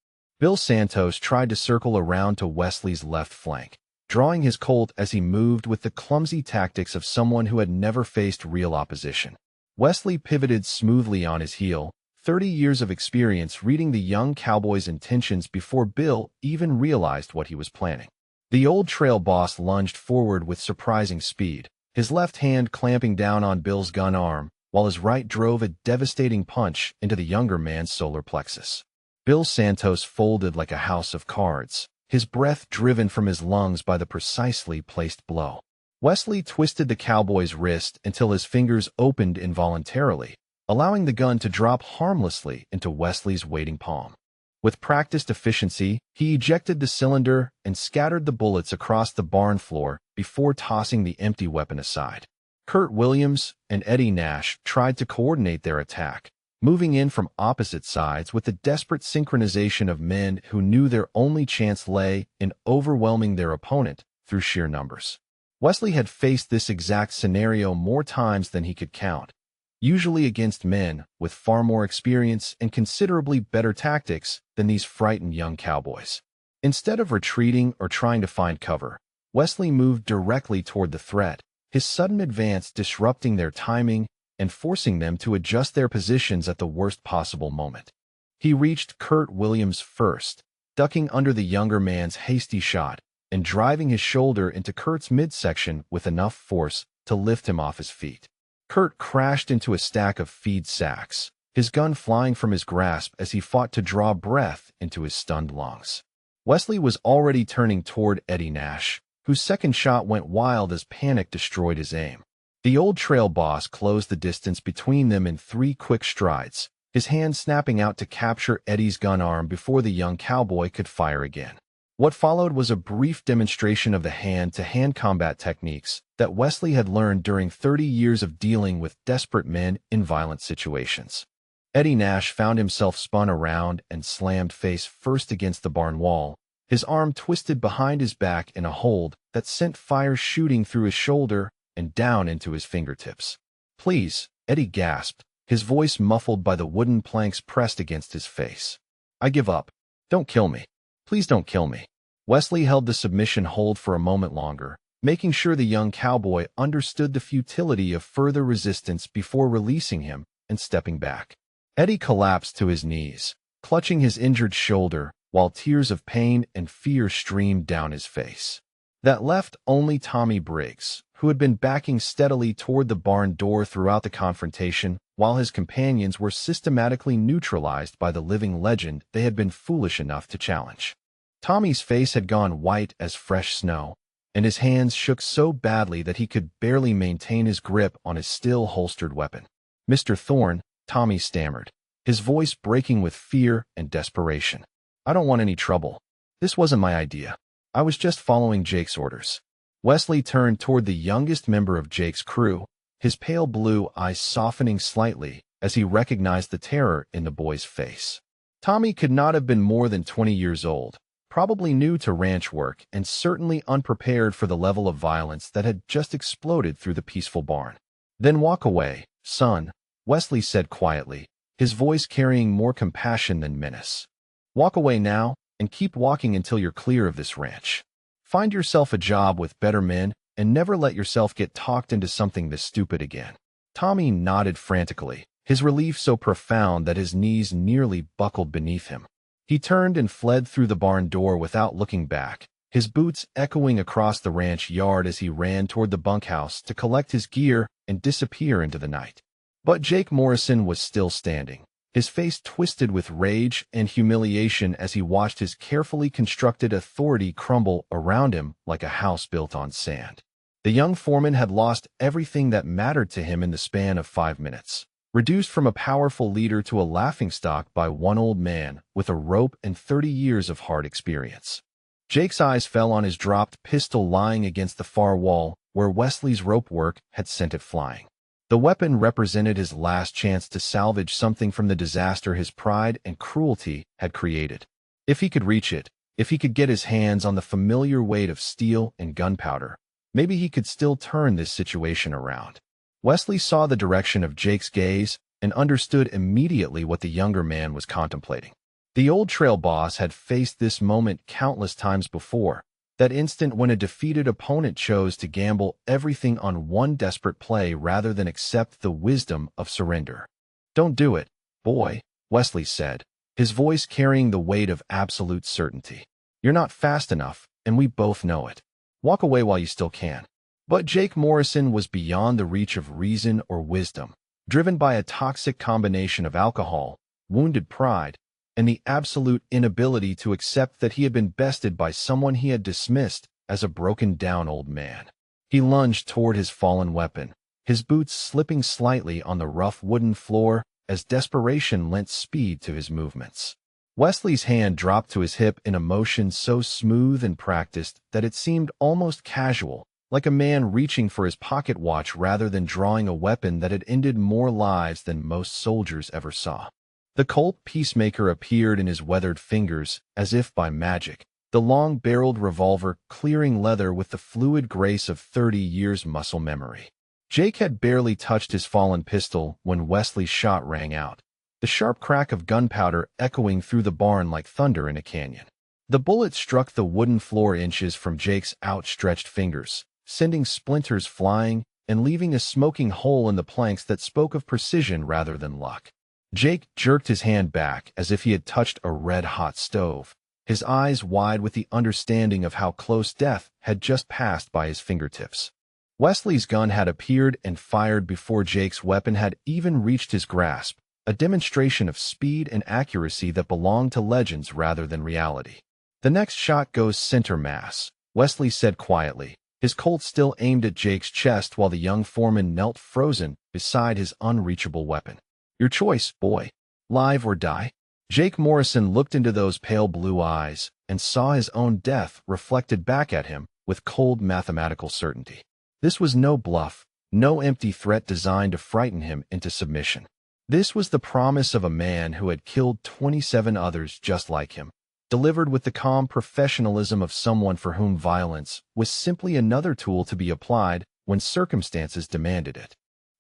Bill Santos tried to circle around to Wesley's left flank, drawing his Colt as he moved with the clumsy tactics of someone who had never faced real opposition. Wesley pivoted smoothly on his heel, 30 years of experience reading the young cowboy's intentions before Bill even realized what he was planning. The old trail boss lunged forward with surprising speed, his left hand clamping down on Bill's gun arm, while his right drove a devastating punch into the younger man's solar plexus. Bill Santos folded like a house of cards, his breath driven from his lungs by the precisely placed blow. Wesley twisted the cowboy's wrist until his fingers opened involuntarily, allowing the gun to drop harmlessly into Wesley's waiting palm. With practiced efficiency, he ejected the cylinder and scattered the bullets across the barn floor before tossing the empty weapon aside. Kurt Williams and Eddie Nash tried to coordinate their attack, moving in from opposite sides with the desperate synchronization of men who knew their only chance lay in overwhelming their opponent through sheer numbers. Wesley had faced this exact scenario more times than he could count, usually against men with far more experience and considerably better tactics than these frightened young cowboys. Instead of retreating or trying to find cover, Wesley moved directly toward the threat, his sudden advance disrupting their timing and forcing them to adjust their positions at the worst possible moment. He reached Kurt Williams first, ducking under the younger man's hasty shot and driving his shoulder into Kurt's midsection with enough force to lift him off his feet. Kurt crashed into a stack of feed sacks, his gun flying from his grasp as he fought to draw breath into his stunned lungs. Wesley was already turning toward Eddie Nash, whose second shot went wild as panic destroyed his aim. The old trail boss closed the distance between them in 3 quick strides, his hand snapping out to capture Eddie's gun arm before the young cowboy could fire again. What followed was a brief demonstration of the hand-to-hand combat techniques that Wesley had learned during 30 years of dealing with desperate men in violent situations. Eddie Nash found himself spun around and slammed face first against the barn wall, his arm twisted behind his back in a hold that sent fire shooting through his shoulder and down into his fingertips. "Please," Eddie gasped, his voice muffled by the wooden planks pressed against his face. "I give up. Don't kill me. Please don't kill me." Wesley held the submission hold for a moment longer, making sure the young cowboy understood the futility of further resistance before releasing him and stepping back. Eddie collapsed to his knees, clutching his injured shoulder, while tears of pain and fear streamed down his face. That left only Tommy Briggs, who had been backing steadily toward the barn door throughout the confrontation, while his companions were systematically neutralized by the living legend they had been foolish enough to challenge. Tommy's face had gone white as fresh snow, and his hands shook so badly that he could barely maintain his grip on his still holstered weapon. "Mr. Thorne," Tommy stammered, his voice breaking with fear and desperation. "I don't want any trouble. This wasn't my idea. I was just following Jake's orders." Wesley turned toward the youngest member of Jake's crew, his pale blue eyes softening slightly as he recognized the terror in the boy's face. Tommy could not have been more than 20 years old, probably new to ranch work and certainly unprepared for the level of violence that had just exploded through the peaceful barn. "Then walk away, son," Wesley said quietly, his voice carrying more compassion than menace. "Walk away now, and keep walking until you're clear of this ranch. Find yourself a job with better men, and never let yourself get talked into something this stupid again." Tommy nodded frantically, his relief so profound that his knees nearly buckled beneath him. He turned and fled through the barn door without looking back, his boots echoing across the ranch yard as he ran toward the bunkhouse to collect his gear and disappear into the night. But Jake Morrison was still standing, his face twisted with rage and humiliation as he watched his carefully constructed authority crumble around him like a house built on sand. The young foreman had lost everything that mattered to him in the span of 5 minutes. Reduced from a powerful leader to a laughingstock by one old man with a rope and 30 years of hard experience. Jake's eyes fell on his dropped pistol lying against the far wall where Wesley's rope work had sent it flying. The weapon represented his last chance to salvage something from the disaster his pride and cruelty had created. If he could reach it, if he could get his hands on the familiar weight of steel and gunpowder, maybe he could still turn this situation around. Wesley saw the direction of Jake's gaze and understood immediately what the younger man was contemplating. The old trail boss had faced this moment countless times before, that instant when a defeated opponent chose to gamble everything on one desperate play rather than accept the wisdom of surrender. "Don't do it, boy," Wesley said, his voice carrying the weight of absolute certainty. "You're not fast enough, and we both know it. Walk away while you still can." But Jake Morrison was beyond the reach of reason or wisdom, driven by a toxic combination of alcohol, wounded pride, and the absolute inability to accept that he had been bested by someone he had dismissed as a broken-down old man. He lunged toward his fallen weapon, his boots slipping slightly on the rough wooden floor as desperation lent speed to his movements. Wesley's hand dropped to his hip in a motion so smooth and practiced that it seemed almost casual, like a man reaching for his pocket watch rather than drawing a weapon that had ended more lives than most soldiers ever saw. The Colt Peacemaker appeared in his weathered fingers, as if by magic, the long-barreled revolver clearing leather with the fluid grace of 30 years' muscle memory. Jake had barely touched his fallen pistol when Wesley's shot rang out, the sharp crack of gunpowder echoing through the barn like thunder in a canyon. The bullet struck the wooden floor inches from Jake's outstretched fingers, sending splinters flying and leaving a smoking hole in the planks that spoke of precision rather than luck. Jake jerked his hand back as if he had touched a red-hot stove, his eyes wide with the understanding of how close death had just passed by his fingertips. Wesley's gun had appeared and fired before Jake's weapon had even reached his grasp, a demonstration of speed and accuracy that belonged to legends rather than reality. "The next shot goes center mass," Wesley said quietly, his Colt still aimed at Jake's chest while the young foreman knelt frozen beside his unreachable weapon. "Your choice, boy. Live or die." Jake Morrison looked into those pale blue eyes and saw his own death reflected back at him with cold mathematical certainty. This was no bluff, no empty threat designed to frighten him into submission. This was the promise of a man who had killed 27 others just like him, delivered with the calm professionalism of someone for whom violence was simply another tool to be applied when circumstances demanded it.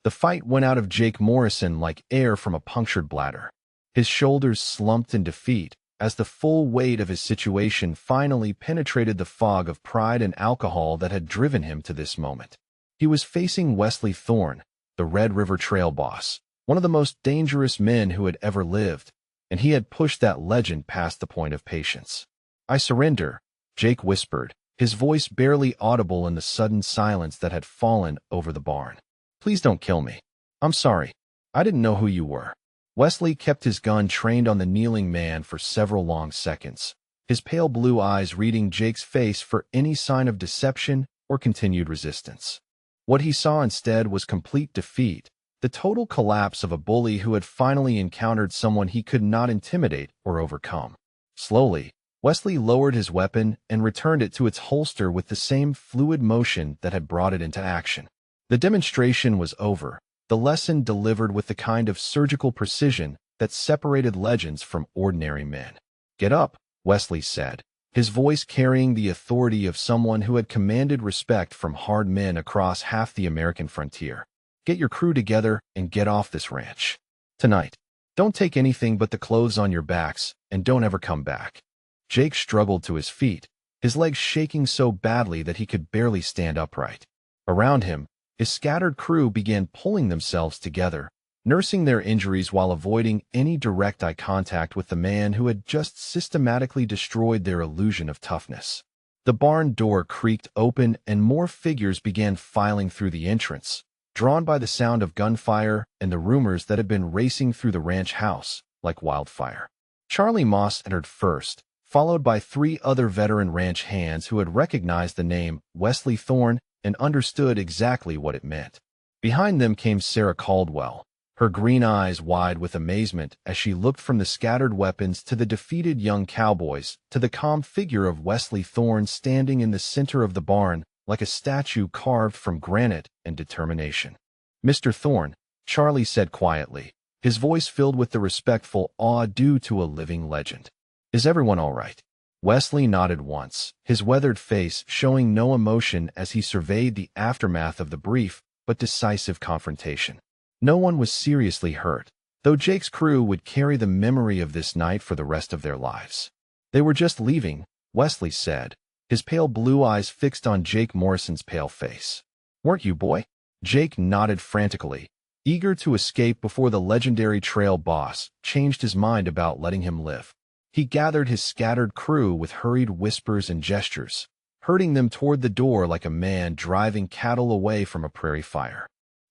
The fight went out of Jake Morrison like air from a punctured bladder. His shoulders slumped in defeat as the full weight of his situation finally penetrated the fog of pride and alcohol that had driven him to this moment. He was facing Wesley Thorne, the Red River Trail boss, one of the most dangerous men who had ever lived, and he had pushed that legend past the point of patience. "I surrender," Jake whispered, his voice barely audible in the sudden silence that had fallen over the barn. "Please don't kill me. I'm sorry. I didn't know who you were." Wesley kept his gun trained on the kneeling man for several long seconds, his pale blue eyes reading Jake's face for any sign of deception or continued resistance. What he saw instead was complete defeat, the total collapse of a bully who had finally encountered someone he could not intimidate or overcome. Slowly, Wesley lowered his weapon and returned it to its holster with the same fluid motion that had brought it into action. The demonstration was over, the lesson delivered with the kind of surgical precision that separated legends from ordinary men. "Get up," Wesley said, his voice carrying the authority of someone who had commanded respect from hard men across half the American frontier. "Get your crew together and get off this ranch. Tonight. Don't take anything but the clothes on your backs, and don't ever come back." Jake struggled to his feet, his legs shaking so badly that he could barely stand upright. Around him, his scattered crew began pulling themselves together, nursing their injuries while avoiding any direct eye contact with the man who had just systematically destroyed their illusion of toughness. The barn door creaked open and more figures began filing through the entrance, drawn by the sound of gunfire and the rumors that had been racing through the ranch house like wildfire. Charlie Moss entered first, followed by 3 other veteran ranch hands who had recognized the name Wesley Thorne and understood exactly what it meant. Behind them came Sarah Caldwell, her green eyes wide with amazement as she looked from the scattered weapons to the defeated young cowboys to the calm figure of Wesley Thorne standing in the center of the barn like a statue carved from granite and determination. Mr. Thorne, Charlie said quietly, his voice filled with the respectful awe due to a living legend. Is everyone all right? Wesley nodded once, his weathered face showing no emotion as he surveyed the aftermath of the brief but decisive confrontation. No one was seriously hurt, though Jake's crew would carry the memory of this night for the rest of their lives. They were just leaving, Wesley said, his pale blue eyes fixed on Jake Morrison's pale face. Weren't you, boy? Jake nodded frantically, eager to escape before the legendary trail boss changed his mind about letting him live. He gathered his scattered crew with hurried whispers and gestures, herding them toward the door like a man driving cattle away from a prairie fire.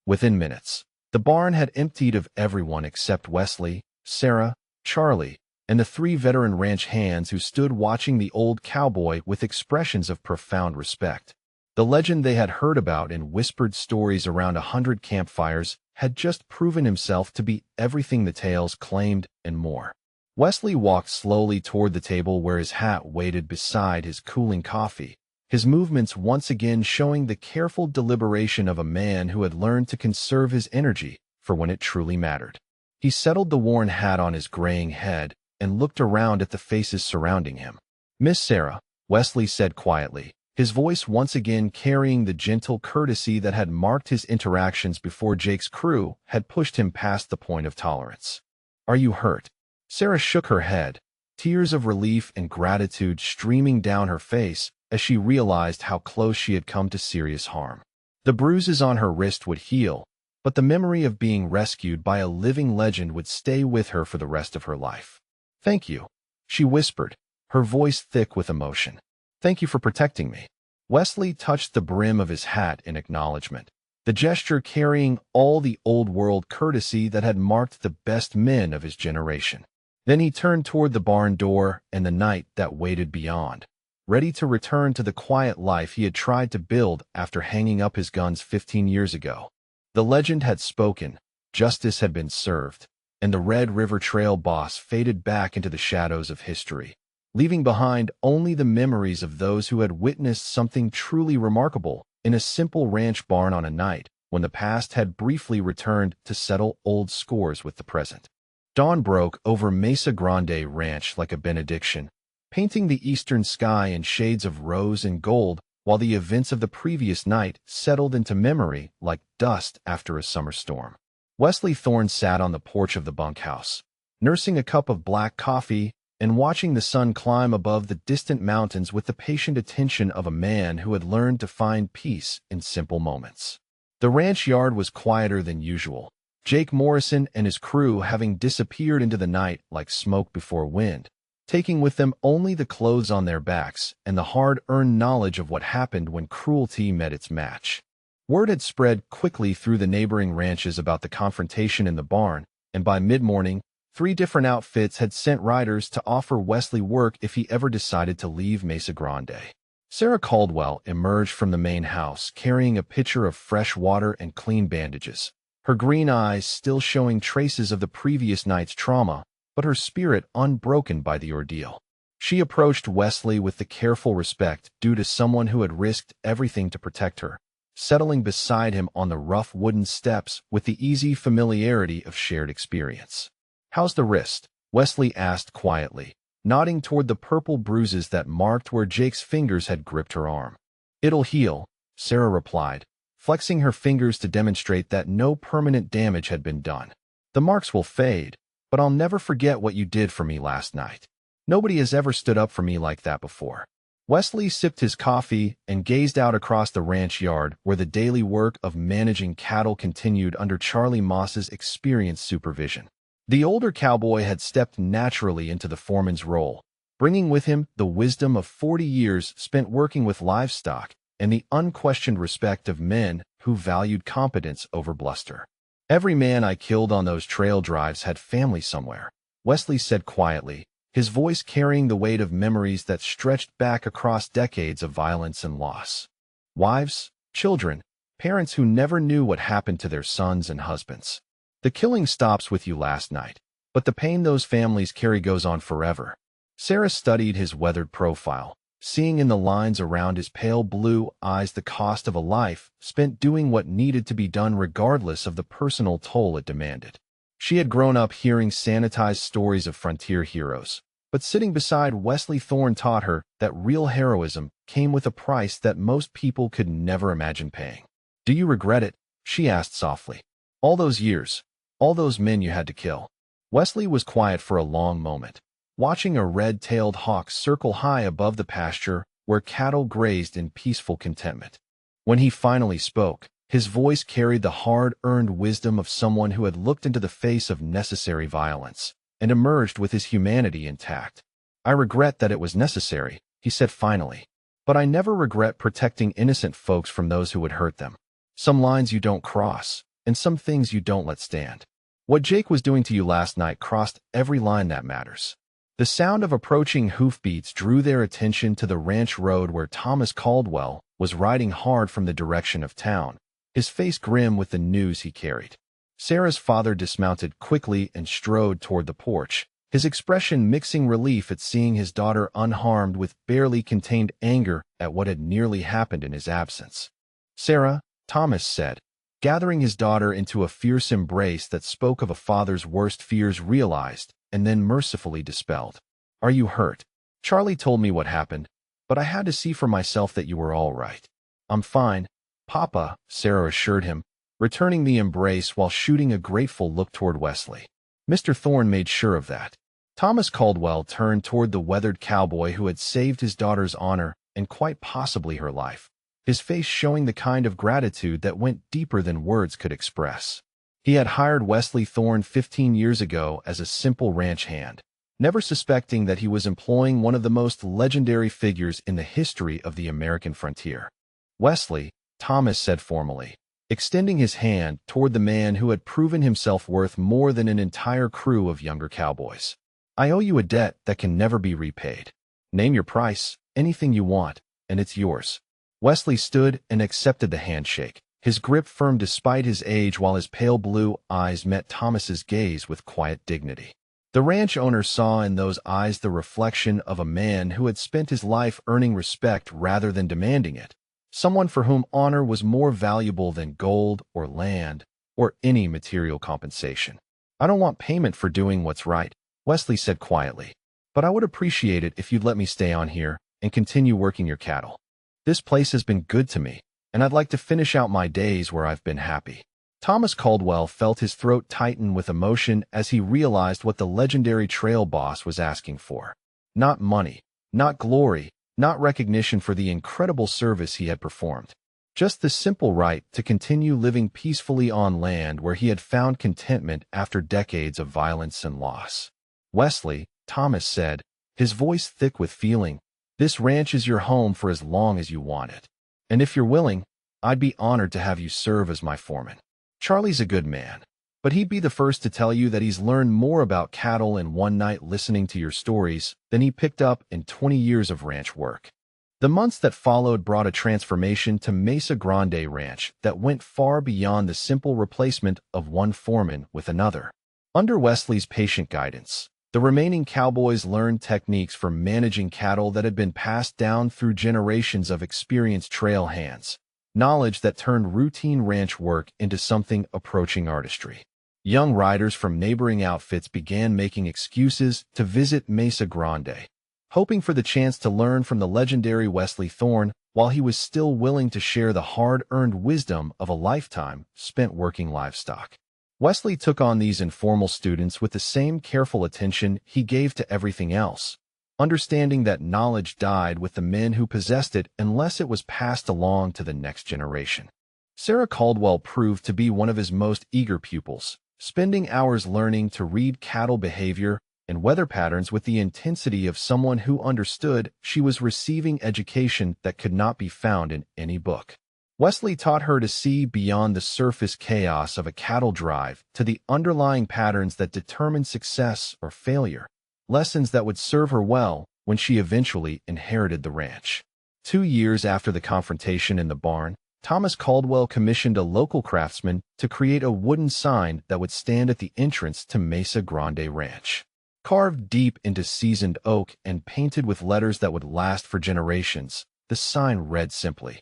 Within minutes, the barn had emptied of everyone except Wesley, Sarah, Charlie, and the 3 veteran ranch hands who stood watching the old cowboy with expressions of profound respect. The legend they had heard about in whispered stories around 100 campfires had just proven himself to be everything the tales claimed and more. Wesley walked slowly toward the table where his hat waited beside his cooling coffee, his movements once again showing the careful deliberation of a man who had learned to conserve his energy for when it truly mattered. He settled the worn hat on his graying head and looked around at the faces surrounding him. Miss Sarah, Wesley said quietly, his voice once again carrying the gentle courtesy that had marked his interactions before Jake's crew had pushed him past the point of tolerance. Are you hurt? Sarah shook her head, tears of relief and gratitude streaming down her face as she realized how close she had come to serious harm. The bruises on her wrist would heal, but the memory of being rescued by a living legend would stay with her for the rest of her life. Thank you, she whispered, her voice thick with emotion. Thank you for protecting me. Wesley touched the brim of his hat in acknowledgement, the gesture carrying all the old-world courtesy that had marked the best men of his generation. Then he turned toward the barn door and the night that waited beyond, ready to return to the quiet life he had tried to build after hanging up his guns 15 years ago. The legend had spoken, justice had been served, and the Red River Trail boss faded back into the shadows of history, leaving behind only the memories of those who had witnessed something truly remarkable in a simple ranch barn on a night when the past had briefly returned to settle old scores with the present. Dawn broke over Mesa Grande Ranch like a benediction, painting the eastern sky in shades of rose and gold, while the events of the previous night settled into memory like dust after a summer storm. Wesley Thorne sat on the porch of the bunkhouse, nursing a cup of black coffee and watching the sun climb above the distant mountains with the patient attention of a man who had learned to find peace in simple moments. The ranch yard was quieter than usual, Jake Morrison and his crew having disappeared into the night like smoke before wind, taking with them only the clothes on their backs and the hard-earned knowledge of what happened when cruelty met its match. Word had spread quickly through the neighboring ranches about the confrontation in the barn, and by mid-morning, 3 different outfits had sent riders to offer Wesley work if he ever decided to leave Mesa Grande. Sarah Caldwell emerged from the main house carrying a pitcher of fresh water and clean bandages, her green eyes still showing traces of the previous night's trauma, but her spirit unbroken by the ordeal. She approached Wesley with the careful respect due to someone who had risked everything to protect her, settling beside him on the rough wooden steps with the easy familiarity of shared experience. How's the wrist? Wesley asked quietly, nodding toward the purple bruises that marked where Jake's fingers had gripped her arm. It'll heal, Sarah replied, flexing her fingers to demonstrate that no permanent damage had been done. The marks will fade, but I'll never forget what you did for me last night. Nobody has ever stood up for me like that before. Wesley sipped his coffee and gazed out across the ranch yard where the daily work of managing cattle continued under Charlie Moss's experienced supervision. The older cowboy had stepped naturally into the foreman's role, bringing with him the wisdom of 40 years spent working with livestock and the unquestioned respect of men who valued competence over bluster. Every man I killed on those trail drives had family somewhere, Wesley said quietly, his voice carrying the weight of memories that stretched back across decades of violence and loss. Wives, children, parents who never knew what happened to their sons and husbands. The killing stops with you last night, but the pain those families carry goes on forever. Sarah studied his weathered profile, seeing in the lines around his pale blue eyes the cost of a life spent doing what needed to be done regardless of the personal toll it demanded. She had grown up hearing sanitized stories of frontier heroes, but sitting beside Wesley Thorne taught her that real heroism came with a price that most people could never imagine paying. "Do you regret it?" she asked softly. "All those years, all those men you had to kill." Wesley was quiet for a long moment, watching a red-tailed hawk circle high above the pasture where cattle grazed in peaceful contentment. When he finally spoke, his voice carried the hard-earned wisdom of someone who had looked into the face of necessary violence and emerged with his humanity intact. "I regret that it was necessary," he said finally, "but I never regret protecting innocent folks from those who would hurt them. Some lines you don't cross, and some things you don't let stand. What Jake was doing to you last night crossed every line that matters." The sound of approaching hoofbeats drew their attention to the ranch road where Thomas Caldwell was riding hard from the direction of town, his face grim with the news he carried. Sarah's father dismounted quickly and strode toward the porch, his expression mixing relief at seeing his daughter unharmed with barely contained anger at what had nearly happened in his absence. "Sarah," Thomas said, gathering his daughter into a fierce embrace that spoke of a father's worst fears realized and then mercifully dispelled. "Are you hurt? Charlie told me what happened, but I had to see for myself that you were all right." "I'm fine, Papa," Sarah assured him, returning the embrace while shooting a grateful look toward Wesley. Mr. Thorne made sure of that. Thomas Caldwell turned toward the weathered cowboy who had saved his daughter's honor and quite possibly her life, his face showing the kind of gratitude that went deeper than words could express. He had hired Wesley Thorne 15 years ago as a simple ranch hand, never suspecting that he was employing one of the most legendary figures in the history of the American frontier. "Wesley," Thomas said formally, extending his hand toward the man who had proven himself worth more than an entire crew of younger cowboys. "I owe you a debt that can never be repaid. Name your price, anything you want, and it's yours." Wesley stood and accepted the handshake, his grip firm despite his age while his pale blue eyes met Thomas's gaze with quiet dignity. The ranch owner saw in those eyes the reflection of a man who had spent his life earning respect rather than demanding it, someone for whom honor was more valuable than gold or land or any material compensation. "I don't want payment for doing what's right," Wesley said quietly, "but I would appreciate it if you'd let me stay on here and continue working your cattle. This place has been good to me, and I'd like to finish out my days where I've been happy." Thomas Caldwell felt his throat tighten with emotion as he realized what the legendary trail boss was asking for. Not money, not glory, not recognition for the incredible service he had performed. Just the simple right to continue living peacefully on land where he had found contentment after decades of violence and loss. "Wesley," Thomas said, his voice thick with feeling, "this ranch is your home for as long as you want it. And if you're willing, I'd be honored to have you serve as my foreman. Charlie's a good man, but he'd be the first to tell you that he's learned more about cattle in one night listening to your stories than he picked up in 20 years of ranch work." The months that followed brought a transformation to Mesa Grande Ranch that went far beyond the simple replacement of one foreman with another. Under Wesley's patient guidance, the remaining cowboys learned techniques for managing cattle that had been passed down through generations of experienced trail hands, knowledge that turned routine ranch work into something approaching artistry. Young riders from neighboring outfits began making excuses to visit Mesa Grande, hoping for the chance to learn from the legendary Wesley Thorne while he was still willing to share the hard-earned wisdom of a lifetime spent working livestock. Wesley took on these informal students with the same careful attention he gave to everything else, understanding that knowledge died with the men who possessed it unless it was passed along to the next generation. Sarah Caldwell proved to be one of his most eager pupils, spending hours learning to read cattle behavior and weather patterns with the intensity of someone who understood she was receiving education that could not be found in any book. Wesley taught her to see beyond the surface chaos of a cattle drive to the underlying patterns that determined success or failure, lessons that would serve her well when she eventually inherited the ranch. 2 years after the confrontation in the barn, Thomas Caldwell commissioned a local craftsman to create a wooden sign that would stand at the entrance to Mesa Grande Ranch. Carved deep into seasoned oak and painted with letters that would last for generations, the sign read simply,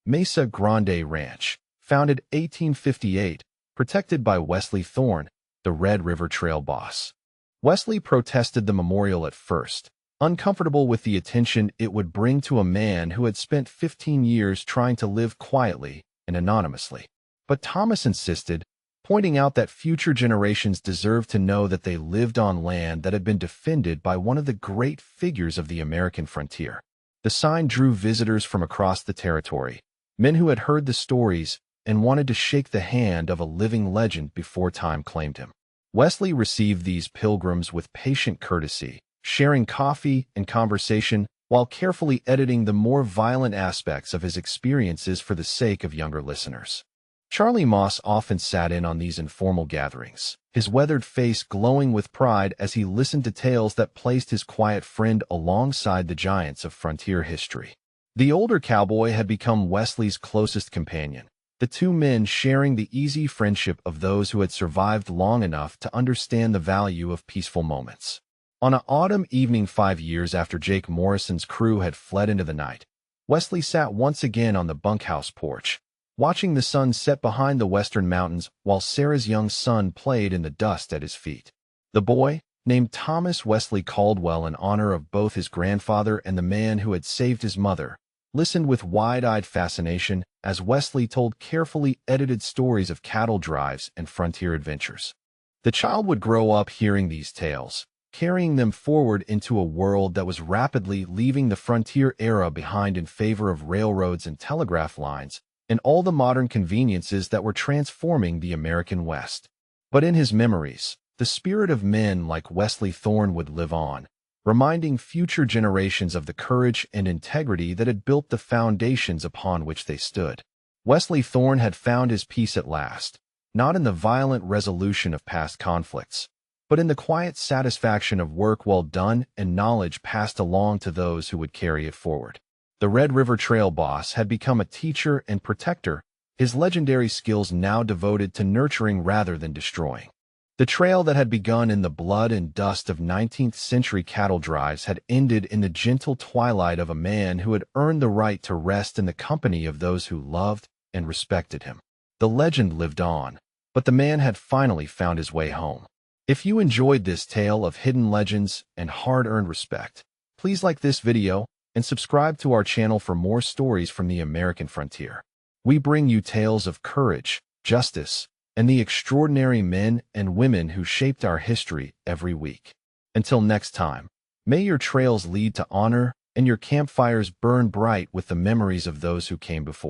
Mesa Grande Ranch, founded 1858, protected by Wesley Thorne, the Red River Trail boss. Wesley protested the memorial at first, uncomfortable with the attention it would bring to a man who had spent 15 years trying to live quietly and anonymously. But Thomas insisted, pointing out that future generations deserved to know that they lived on land that had been defended by one of the great figures of the American frontier. The sign drew visitors from across the territory, men who had heard the stories and wanted to shake the hand of a living legend before time claimed him. Wesley received these pilgrims with patient courtesy, sharing coffee and conversation while carefully editing the more violent aspects of his experiences for the sake of younger listeners. Charlie Moss often sat in on these informal gatherings, his weathered face glowing with pride as he listened to tales that placed his quiet friend alongside the giants of frontier history. The older cowboy had become Wesley's closest companion, the two men sharing the easy friendship of those who had survived long enough to understand the value of peaceful moments. On an autumn evening 5 years after Jake Morrison's crew had fled into the night, Wesley sat once again on the bunkhouse porch, watching the sun set behind the western mountains while Sarah's young son played in the dust at his feet. The boy, named Thomas Wesley Caldwell in honor of both his grandfather and the man who had saved his mother, listened with wide-eyed fascination as Wesley told carefully edited stories of cattle drives and frontier adventures. The child would grow up hearing these tales, carrying them forward into a world that was rapidly leaving the frontier era behind in favor of railroads and telegraph lines, and all the modern conveniences that were transforming the American West. But in his memories, the spirit of men like Wesley Thorne would live on, reminding future generations of the courage and integrity that had built the foundations upon which they stood. Wesley Thorne had found his peace at last, not in the violent resolution of past conflicts, but in the quiet satisfaction of work well done and knowledge passed along to those who would carry it forward. The Red River Trail boss had become a teacher and protector, his legendary skills now devoted to nurturing rather than destroying. The trail that had begun in the blood and dust of 19th-century cattle drives had ended in the gentle twilight of a man who had earned the right to rest in the company of those who loved and respected him. The legend lived on, but the man had finally found his way home. If you enjoyed this tale of hidden legends and hard-earned respect, please like this video and subscribe to our channel for more stories from the American frontier. We bring you tales of courage, justice, and the extraordinary men and women who shaped our history every week. Until next time, may your trails lead to honor and your campfires burn bright with the memories of those who came before.